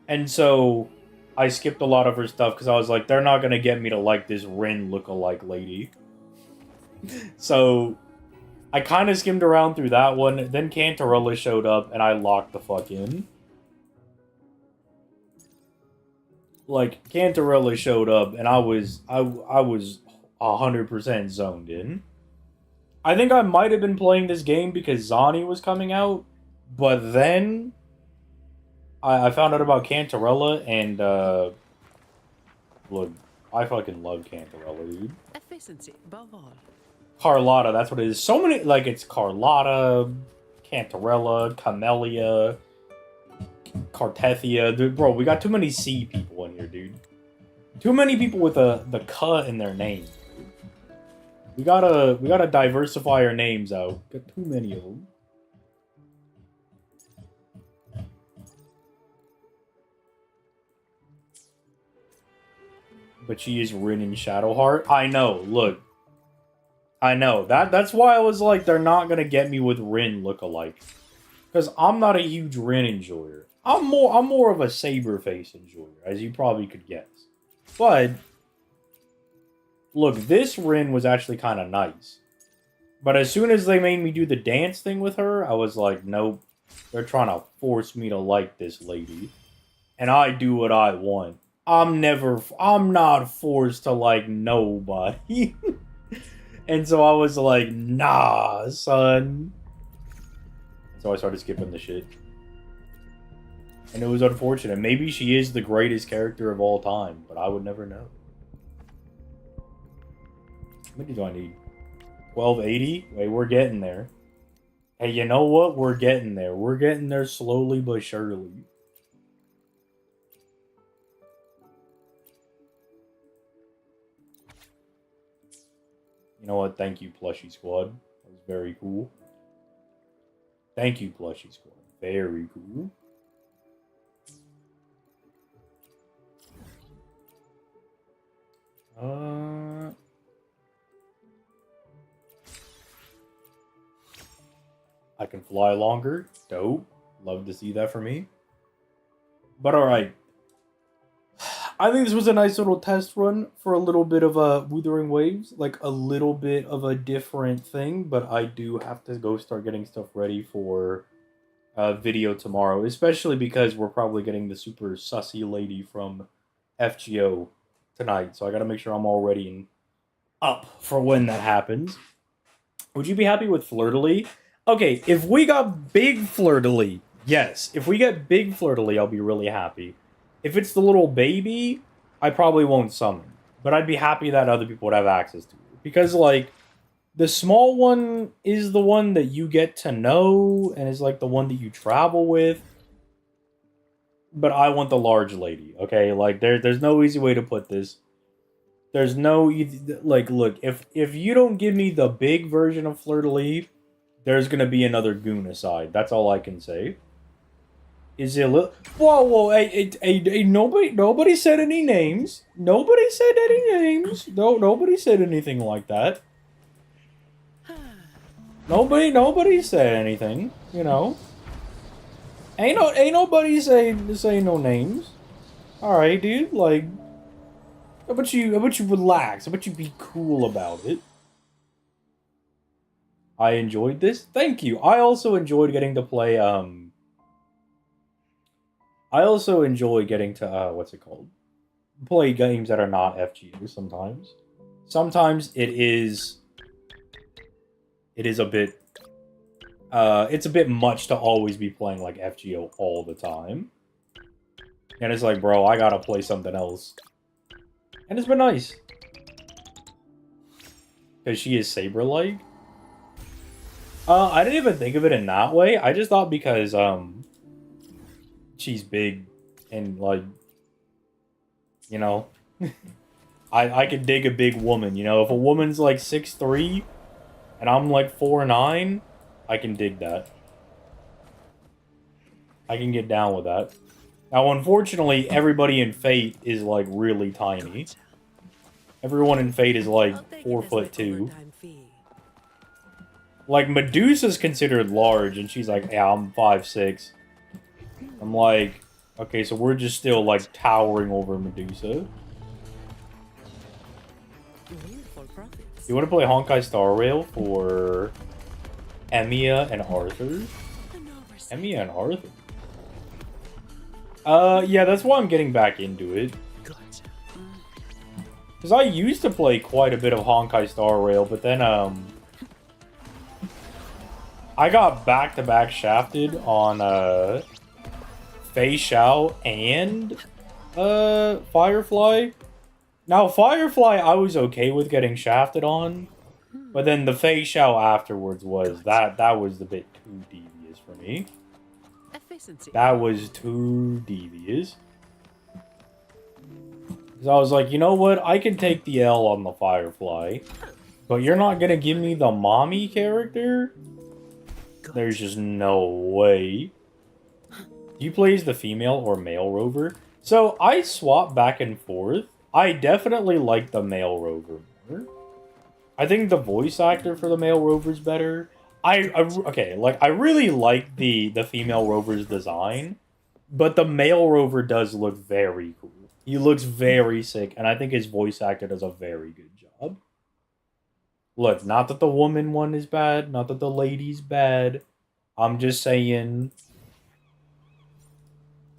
And so I skipped a lot of her stuff because I was like, they're not going to get me to like this Rin look-alike lady. So I kind of skimmed around through that one. Then Cantarella showed up and I locked the fuck in. Like, Cantarella showed up and I was 100% zoned in. I think I might have been playing this game because Zani was coming out, but then I found out about Cantarella and, look, I fucking love Cantarella, dude. Efficiency above all. Carlotta, that's what it is. So many, like, it's Carlotta, Cantarella, Camellia, Cartethia. Dude, bro, we got too many C people in here, dude. Too many people with the "k" in their name. We gotta diversify our names out. Got too many of them. But she is Rin in Shadowheart. I know. Look, I know that's why I was like, they're not gonna get me with Rin look-alike, because I'm not a huge Rin enjoyer. I'm more of a Saberface enjoyer, as you probably could guess. But look, this Rin was actually kind of nice. But as soon as they made me do the dance thing with her, I was like, nope. They're trying to force me to like this lady. And I do what I want. I'm not forced to like nobody. And so I was like, nah, son. So I started skipping the shit. And it was unfortunate. Maybe she is the greatest character of all time, but I would never know. How many do I need? 1280? Wait, we're getting there. Hey, you know what? We're getting there. We're getting there slowly but surely. You know what? Thank you, Plushie Squad. That was very cool. Thank you, Plushie Squad. Very cool. I can fly longer. Dope. Love to see that for me. But alright. I think this was a nice little test run for a little bit of a Wuthering Waves. Like a little bit of a different thing. But I do have to go start getting stuff ready for a video tomorrow. Especially because we're probably getting the super sussy lady from FGO tonight. So I gotta make sure I'm all ready and up for when that happens. Would you be happy with Flirtily? Okay, if we got big Flirtily, yes. If we get big Flirtily, I'll be really happy. If it's the little baby, I probably won't summon. But I'd be happy that other people would have access to it. Because, like, the small one is the one that you get to know, and is, like, the one that you travel with. But I want the large lady, okay? Like, there's no easy way to put this. There's no, like, look, if you don't give me the big version of Flirtily, there's gonna be another goon aside. That's all I can say. Is it a little... Whoa, hey, nobody said any names. Nobody said any names. No, nobody said anything like that. Nobody said anything, you know. Ain't nobody say no names. Alright, dude, like... How about you relax? How about you be cool about it? I enjoyed this. Thank you. I also enjoyed getting to play, I also enjoy getting to, what's it called? Play games that are not FGO sometimes. Sometimes it is a bit, it's a bit much to always be playing, like, FGO all the time. And it's like, bro, I gotta play something else. And it's been nice. Because she is Saber-like. I didn't even think of it in that way. I just thought because, she's big and, like, you know, I could dig a big woman, you know? If a woman's, like, 6'3", and I'm, like, 4'9", I can dig that. I can get down with that. Now, unfortunately, everybody in Fate is, like, really tiny. Everyone in Fate is, like, 4'2". Like, Medusa's considered large, and she's like, yeah, I'm 5'6". I'm like, okay, so we're just still, like, towering over Medusa. You want to play Honkai Star Rail for Emiya and Arthur? Emiya and Arthur? Yeah, that's why I'm getting back into it. Because I used to play quite a bit of Honkai Star Rail, but then, I got back-to-back shafted on, Fei Xiao and, Firefly. Now, Firefly, I was okay with getting shafted on, but then the Fei Shao afterwards was that was a bit too devious for me. Efficiency. That was too devious. Because I was like, you know what? I can take the L on the Firefly, but you're not gonna give me the mommy character? There's just no way. Do you play as the female or male rover? So I swap back and forth. I definitely like the male rover more. I think the voice actor for the male rover's better. Okay, like I really like the female rover's design, but the male rover does look very cool. He looks very sick, and I think his voice actor does a very good job. Look, not that the woman one is bad, not that the lady's bad. I'm just saying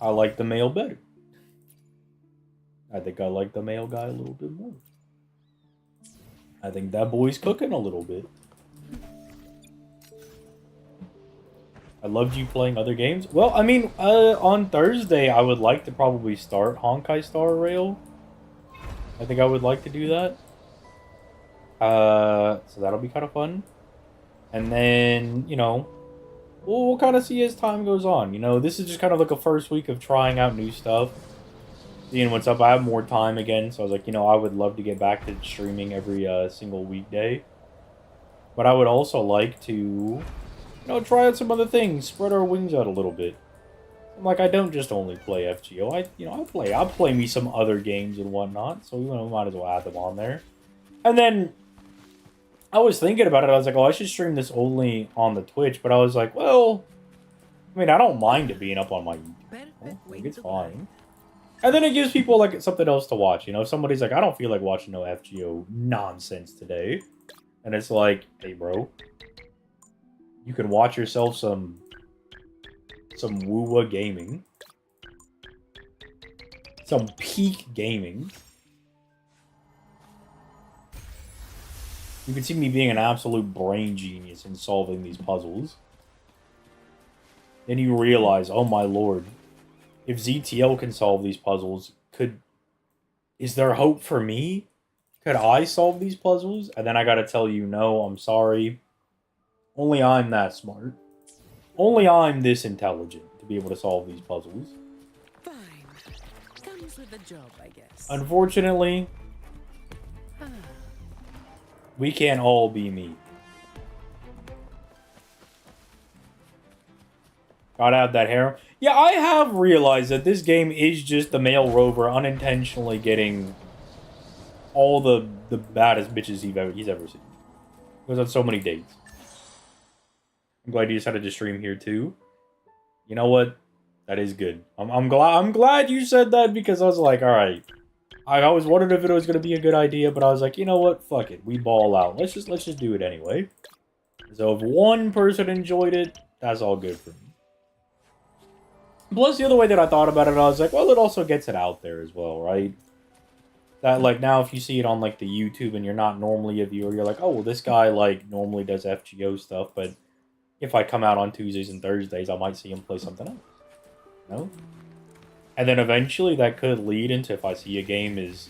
I like the male better. I think I like the male guy a little bit more. I think that boy's cooking a little bit. I loved you playing other games. Well, I mean, on Thursday, I would like to probably start Honkai Star Rail. I think I would like to do that. So that'll be kind of fun. And then, you know, we'll kind of see as time goes on. You know, this is just kind of like a first week of trying out new stuff. Seeing what's up. I have more time again, so I was like, you know, I would love to get back to streaming every single weekday. But I would also like to, you know, try out some other things, spread our wings out a little bit. Like, I don't just only play FGO. I'll play me some other games and whatnot. So, you know, we might as well add them on there. And then I was thinking about it. I was like, oh, I should stream this only on the Twitch. But I was like, well, I mean, I don't mind it being up on my YouTube. Like, it's fine. And then it gives people, like, something else to watch. You know, if somebody's like, I don't feel like watching no FGO nonsense today. And it's like, hey, bro. You can watch yourself some woo-wah gaming. Some peak gaming. You can see me being an absolute brain genius in solving these puzzles. Then you realize, oh my lord. If ZTL can solve these puzzles, is there hope for me? Could I solve these puzzles? And then I gotta tell you, no, I'm sorry. Only I'm that smart. Only I'm this intelligent to be able to solve these puzzles. Fine. Comes with the job, I guess. Unfortunately, we can't all be me. Gotta have that hair. Yeah, I have realized that this game is just the male rover unintentionally getting all the baddest bitches he's ever seen. He goes on so many dates. I'm glad you decided to stream here too. You know what? That is good. I'm glad you said that because I was like, all right. I always wondered if it was gonna be a good idea, but I was like, you know what? Fuck it. We ball out. Let's just do it anyway. So if one person enjoyed it, that's all good for me. Plus, the other way that I thought about it, I was like, well, it also gets it out there as well, right? That, like, now if you see it on, like, the YouTube and you're not normally a viewer, you're like, oh, well, this guy, like, normally does FGO stuff, but if I come out on Tuesdays and Thursdays, I might see him play something else. You know? And then eventually that could lead into, if I see a game is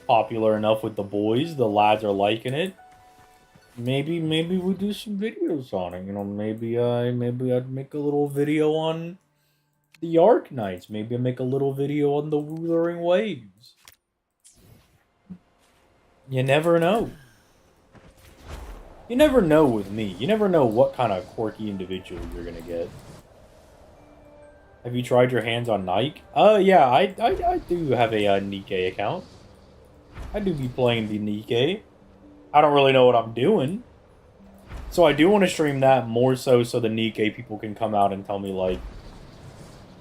popular enough with the boys, the lads are liking it, maybe we do some videos on it, you know, maybe I'd make a little video on the Arc Knights. Maybe I make a little video on the Wuthering Waves. You never know. You never know with me. You never know what kind of quirky individual you're gonna get. Have you tried your hands on Nike? Yeah, I do have a Nikkei account. I do be playing the Nikkei. I don't really know what I'm doing. So I do want to stream that more so the Nikkei people can come out and tell me, like,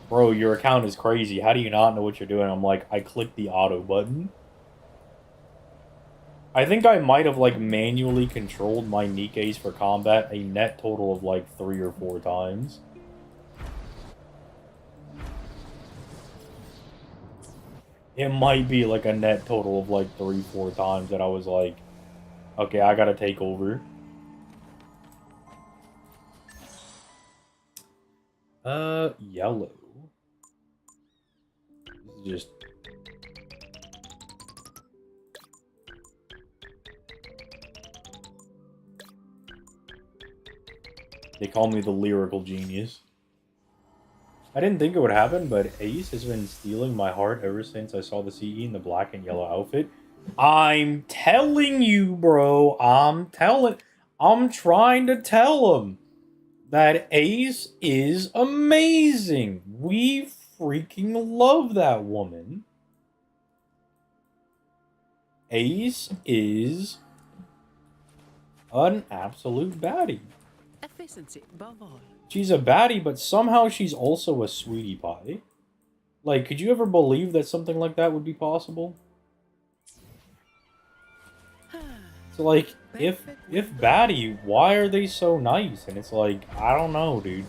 bro, your account is crazy. How do you not know what you're doing? I'm like, I clicked the auto button. I think I might have, like, manually controlled my Nikkeis for combat a net total of, like, 3 or 4 times. It might be, like, a net total of, like, 3-4 times that I was like, okay, I gotta take over. Yellow. This is just... They call me the lyrical genius. I didn't think it would happen, but Ace has been stealing my heart ever since I saw the CE in the black and yellow outfit. I'm telling you, bro. I'm trying to tell him that Ace is amazing. We freaking love that woman. Ace is an absolute baddie. Efficiency above all. She's a baddie, but somehow she's also a sweetie pie. Like, could you ever believe that something like that would be possible? So, like, if baddie, why are they so nice? And it's like, I don't know, dude.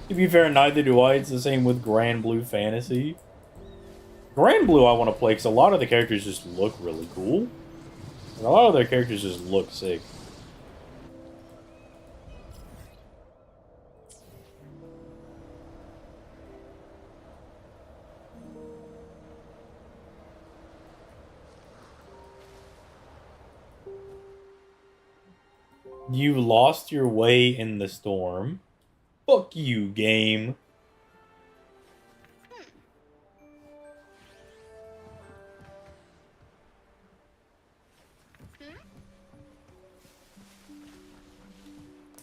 To be fair, neither do I. It's the same with Grand Blue Fantasy. Grand Blue I want to play because a lot of the characters just look really cool. And a lot of their characters just look sick. You lost your way in the storm. Fuck you, game.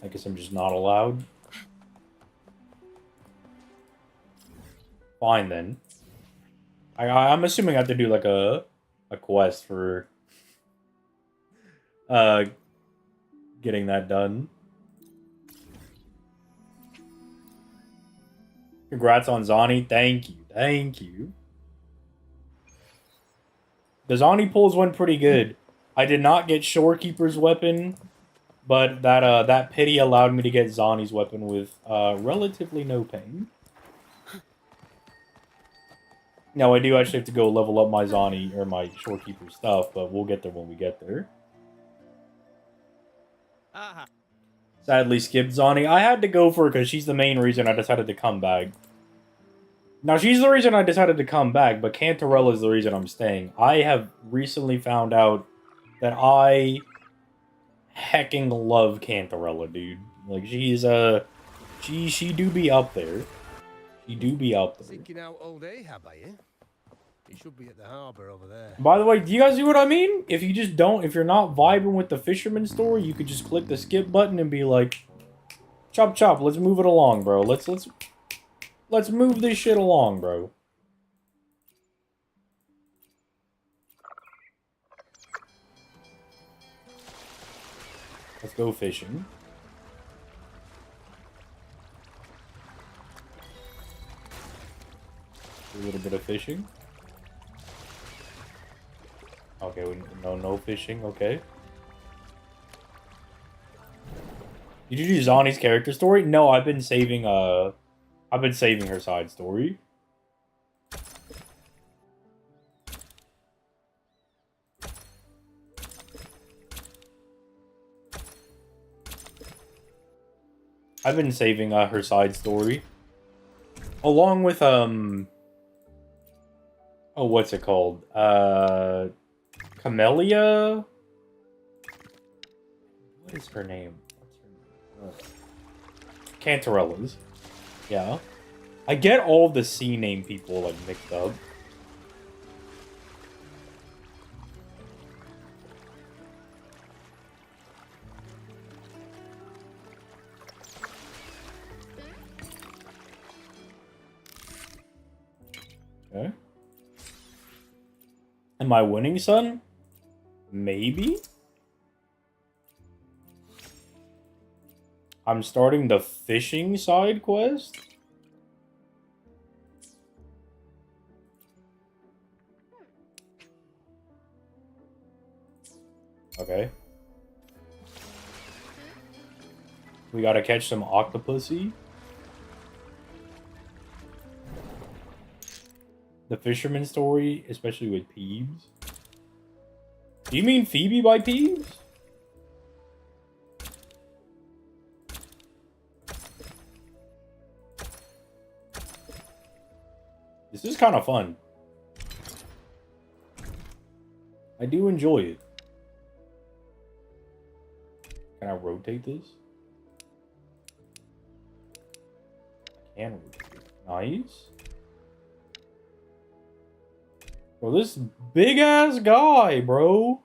I guess I'm just not allowed. Fine then. I'm assuming I have to do like a quest for getting that done. Congrats on Zani. Thank you. Thank you. The Zani pulls went pretty good. I did not get Shorekeeper's weapon, but that pity allowed me to get Zani's weapon with relatively no pain. Now, I do actually have to go level up my Zani, or my Shorekeeper stuff, but we'll get there when we get there. Sadly skipped Zani. I had to go for her because she's the main reason I decided to come back. Now, she's the reason I decided to come back, but Cantarella is the reason I'm staying. I have recently found out that I hecking love Cantarella, dude. Like, she's, she do be up there. She do be up there. Seeking out old Ahab, are you? He should be at the harbour over there. By the way, do you guys see what I mean? If you're not vibing with the fisherman story, you could just click the skip button and be like, chop chop, let's move it along, bro. Let's move this shit along, bro. Let's go fishing. A little bit of fishing. Okay, no fishing, okay. Did you do Zani's character story? No, I've been saving her side story. I've been saving her side story. Along with, oh, what's it called? Camellia? What is her name? Cantarella's. Yeah. I get all the C name people, like, mixed up. Okay. Am I winning, son? Maybe? I'm starting the fishing side quest? Okay. We gotta catch some octopussy. The fisherman story, especially with Peebs. Do you mean Phoebe by Peebs? This is kind of fun. I do enjoy it. Can I rotate this? I can rotate it. Nice. Bro, this big ass guy, bro.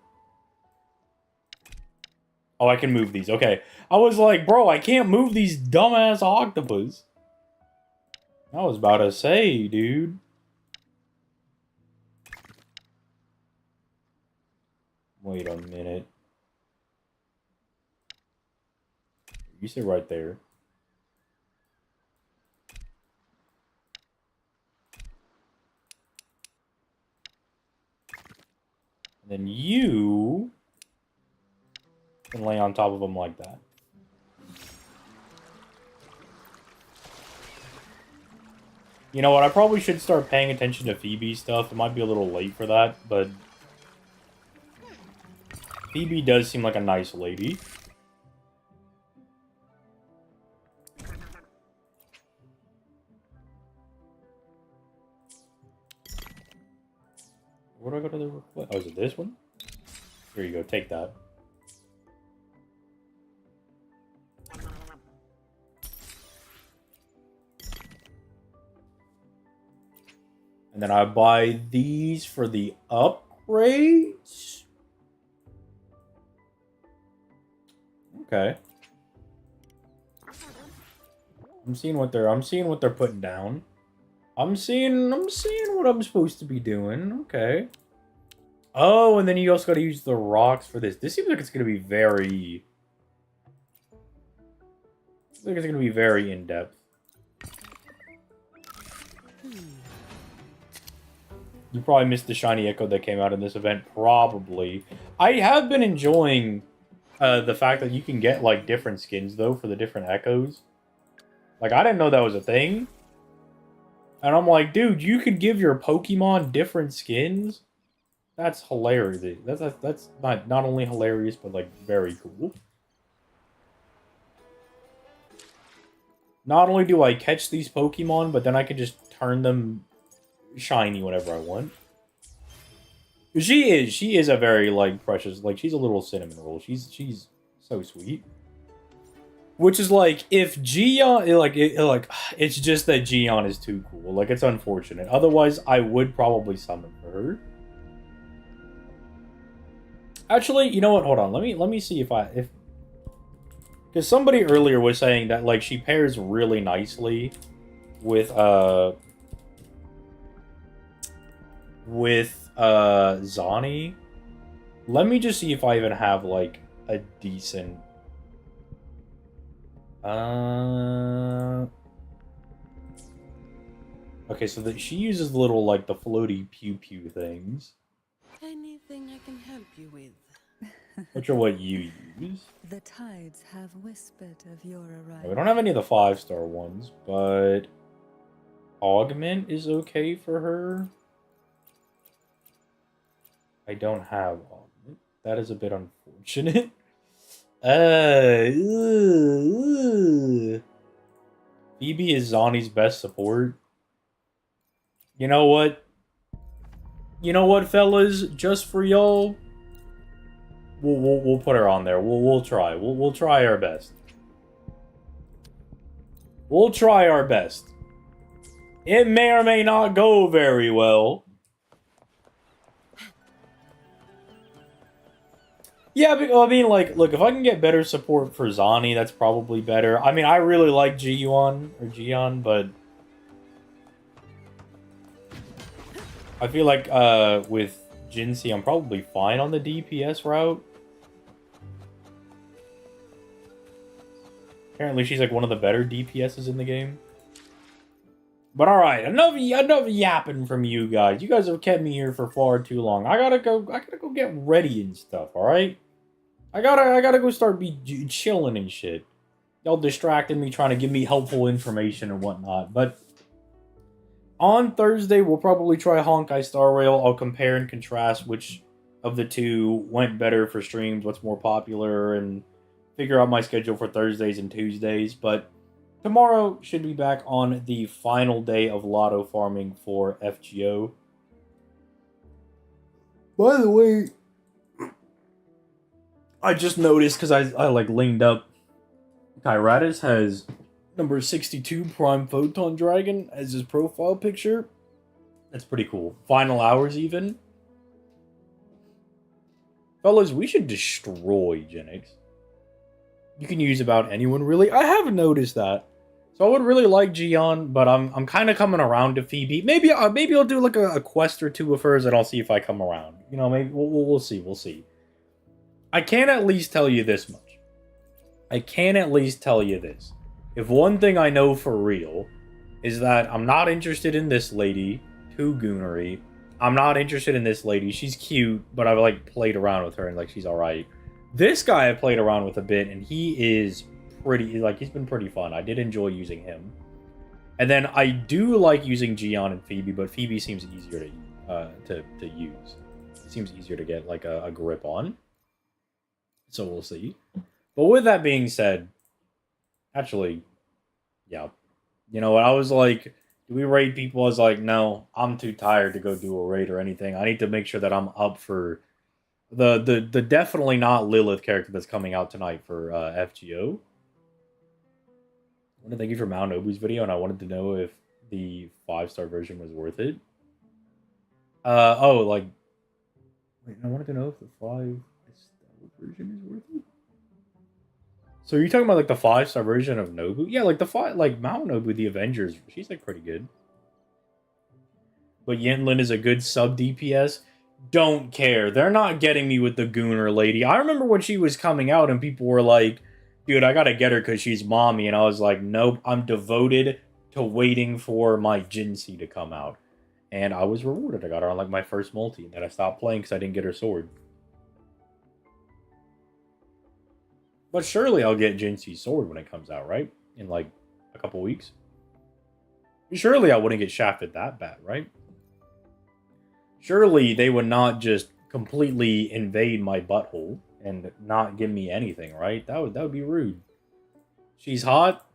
Oh, I can move these. Okay. I was like, bro, I can't move these dumbass octopus. I was about to say, dude. Wait a minute. You sit right there. And then you can lay on top of them like that. You know what? I probably should start paying attention to Phoebe stuff. It might be a little late for that, but Phoebe does seem like a nice lady. Where do I go to the request? Oh, is it this one? Here you go. Take that. And then I buy these for the upgrades. Okay. I'm seeing what they're putting down. I'm seeing what I'm supposed to be doing. Okay. Oh, and then you also got to use the rocks for this. This seems like it's going to be very... I think it's going to be very in-depth. You probably missed the shiny echo that came out in this event. Probably. I have been enjoying the fact that you can get, like, different skins, though, for the different echoes. Like, I didn't know that was a thing. And I'm like, dude, you could give your Pokemon different skins? That's hilarious. That's not only hilarious, but, like, very cool. Not only do I catch these Pokemon, but then I can just turn them shiny whenever I want. She is a very, like, precious, like, she's a little cinnamon roll. She's so sweet. Which is, like, if Gion, it's just that Gion is too cool. Like, it's unfortunate. Otherwise, I would probably summon for her. Actually, you know what? Hold on. Let me see if because somebody earlier was saying that, like, she pairs really nicely with Zani. Let me just see if I even have, like, a decent... Okay, so that she uses little, like, the floaty pew-pew things. Anything I can help you with? Which are what you use. The tides have whispered of your arrival. We don't have any of the 5-star ones, but... Augment is okay for her. I don't have Augment. That is a bit unfortunate. Phoebe is Zani's best support. You know what? You know what, fellas? Just for y'all, we'll put her on there. We'll try. We'll try our best. We'll try our best. It may or may not go very well. Yeah, I mean, like, look, if I can get better support for Zani, that's probably better. I mean, I really like Gion, but I feel like with Jinsei, I'm probably fine on the DPS route. Apparently, she's like one of the better DPSs in the game. But all right, enough yapping from you guys. You guys have kept me here for far too long. I gotta go get ready and stuff. All right, I gotta go start chilling and shit. Y'all distracted me trying to give me helpful information and whatnot. But on Thursday, we'll probably try Honkai Star Rail. I'll compare and contrast which of the two went better for streams, what's more popular, and figure out my schedule for Thursdays and Tuesdays. But tomorrow should be back on the final day of lotto farming for FGO. By the way, I just noticed because I like linked up. Kyratus has number 62 Prime Photon Dragon as his profile picture. That's pretty cool. Final hours even. Fellas, we should destroy Genix. You can use about anyone really. I have noticed that. So I would really like Gion, but I'm kind of coming around to Phoebe. Maybe I'll do like a quest or two of hers, and I'll see if I come around. You know, maybe we'll see. We'll see. I can at least tell you this much. If one thing I know for real is that I'm not interested in this lady, too goonery. I'm not interested in this lady. She's cute, but I've like played around with her and like she's alright. This guy I played around with a bit, and he is pretty, like, he's been pretty fun. I did enjoy using him. And then I do like using Gion and Phoebe, but Phoebe seems easier to use. It seems easier to get like a grip on. So we'll see. But with that being said, actually, yeah. You know what? I was like, do we raid people? I was like, no, I'm too tired to go do a raid or anything. I need to make sure that I'm up for the definitely not Lilith character that's coming out tonight for FGO. I want to thank you for Mount Nobu's video, and I wanted to know if the 5-star version was worth it. Wait, I wanted to know if the 5-star version is worth it. So you're talking about like the 5-star version of Nobu? Yeah, like Mount Nobu, the Avengers, she's like pretty good. But Yinlin is a good sub DPS. Don't care. They're not getting me with the Gooner lady. I remember when she was coming out and people were like, dude, I gotta get her because she's mommy. And I was like, nope, I'm devoted to waiting for my Jinsei to come out. And I was rewarded. I got her on like my first multi. And then I stopped playing because I didn't get her sword. But surely I'll get Jinsei's sword when it comes out, right? In like a couple weeks. Surely I wouldn't get shafted that bad, right? Surely they would not just completely invade my butthole and not give me anything, right? That would be rude. She's hot.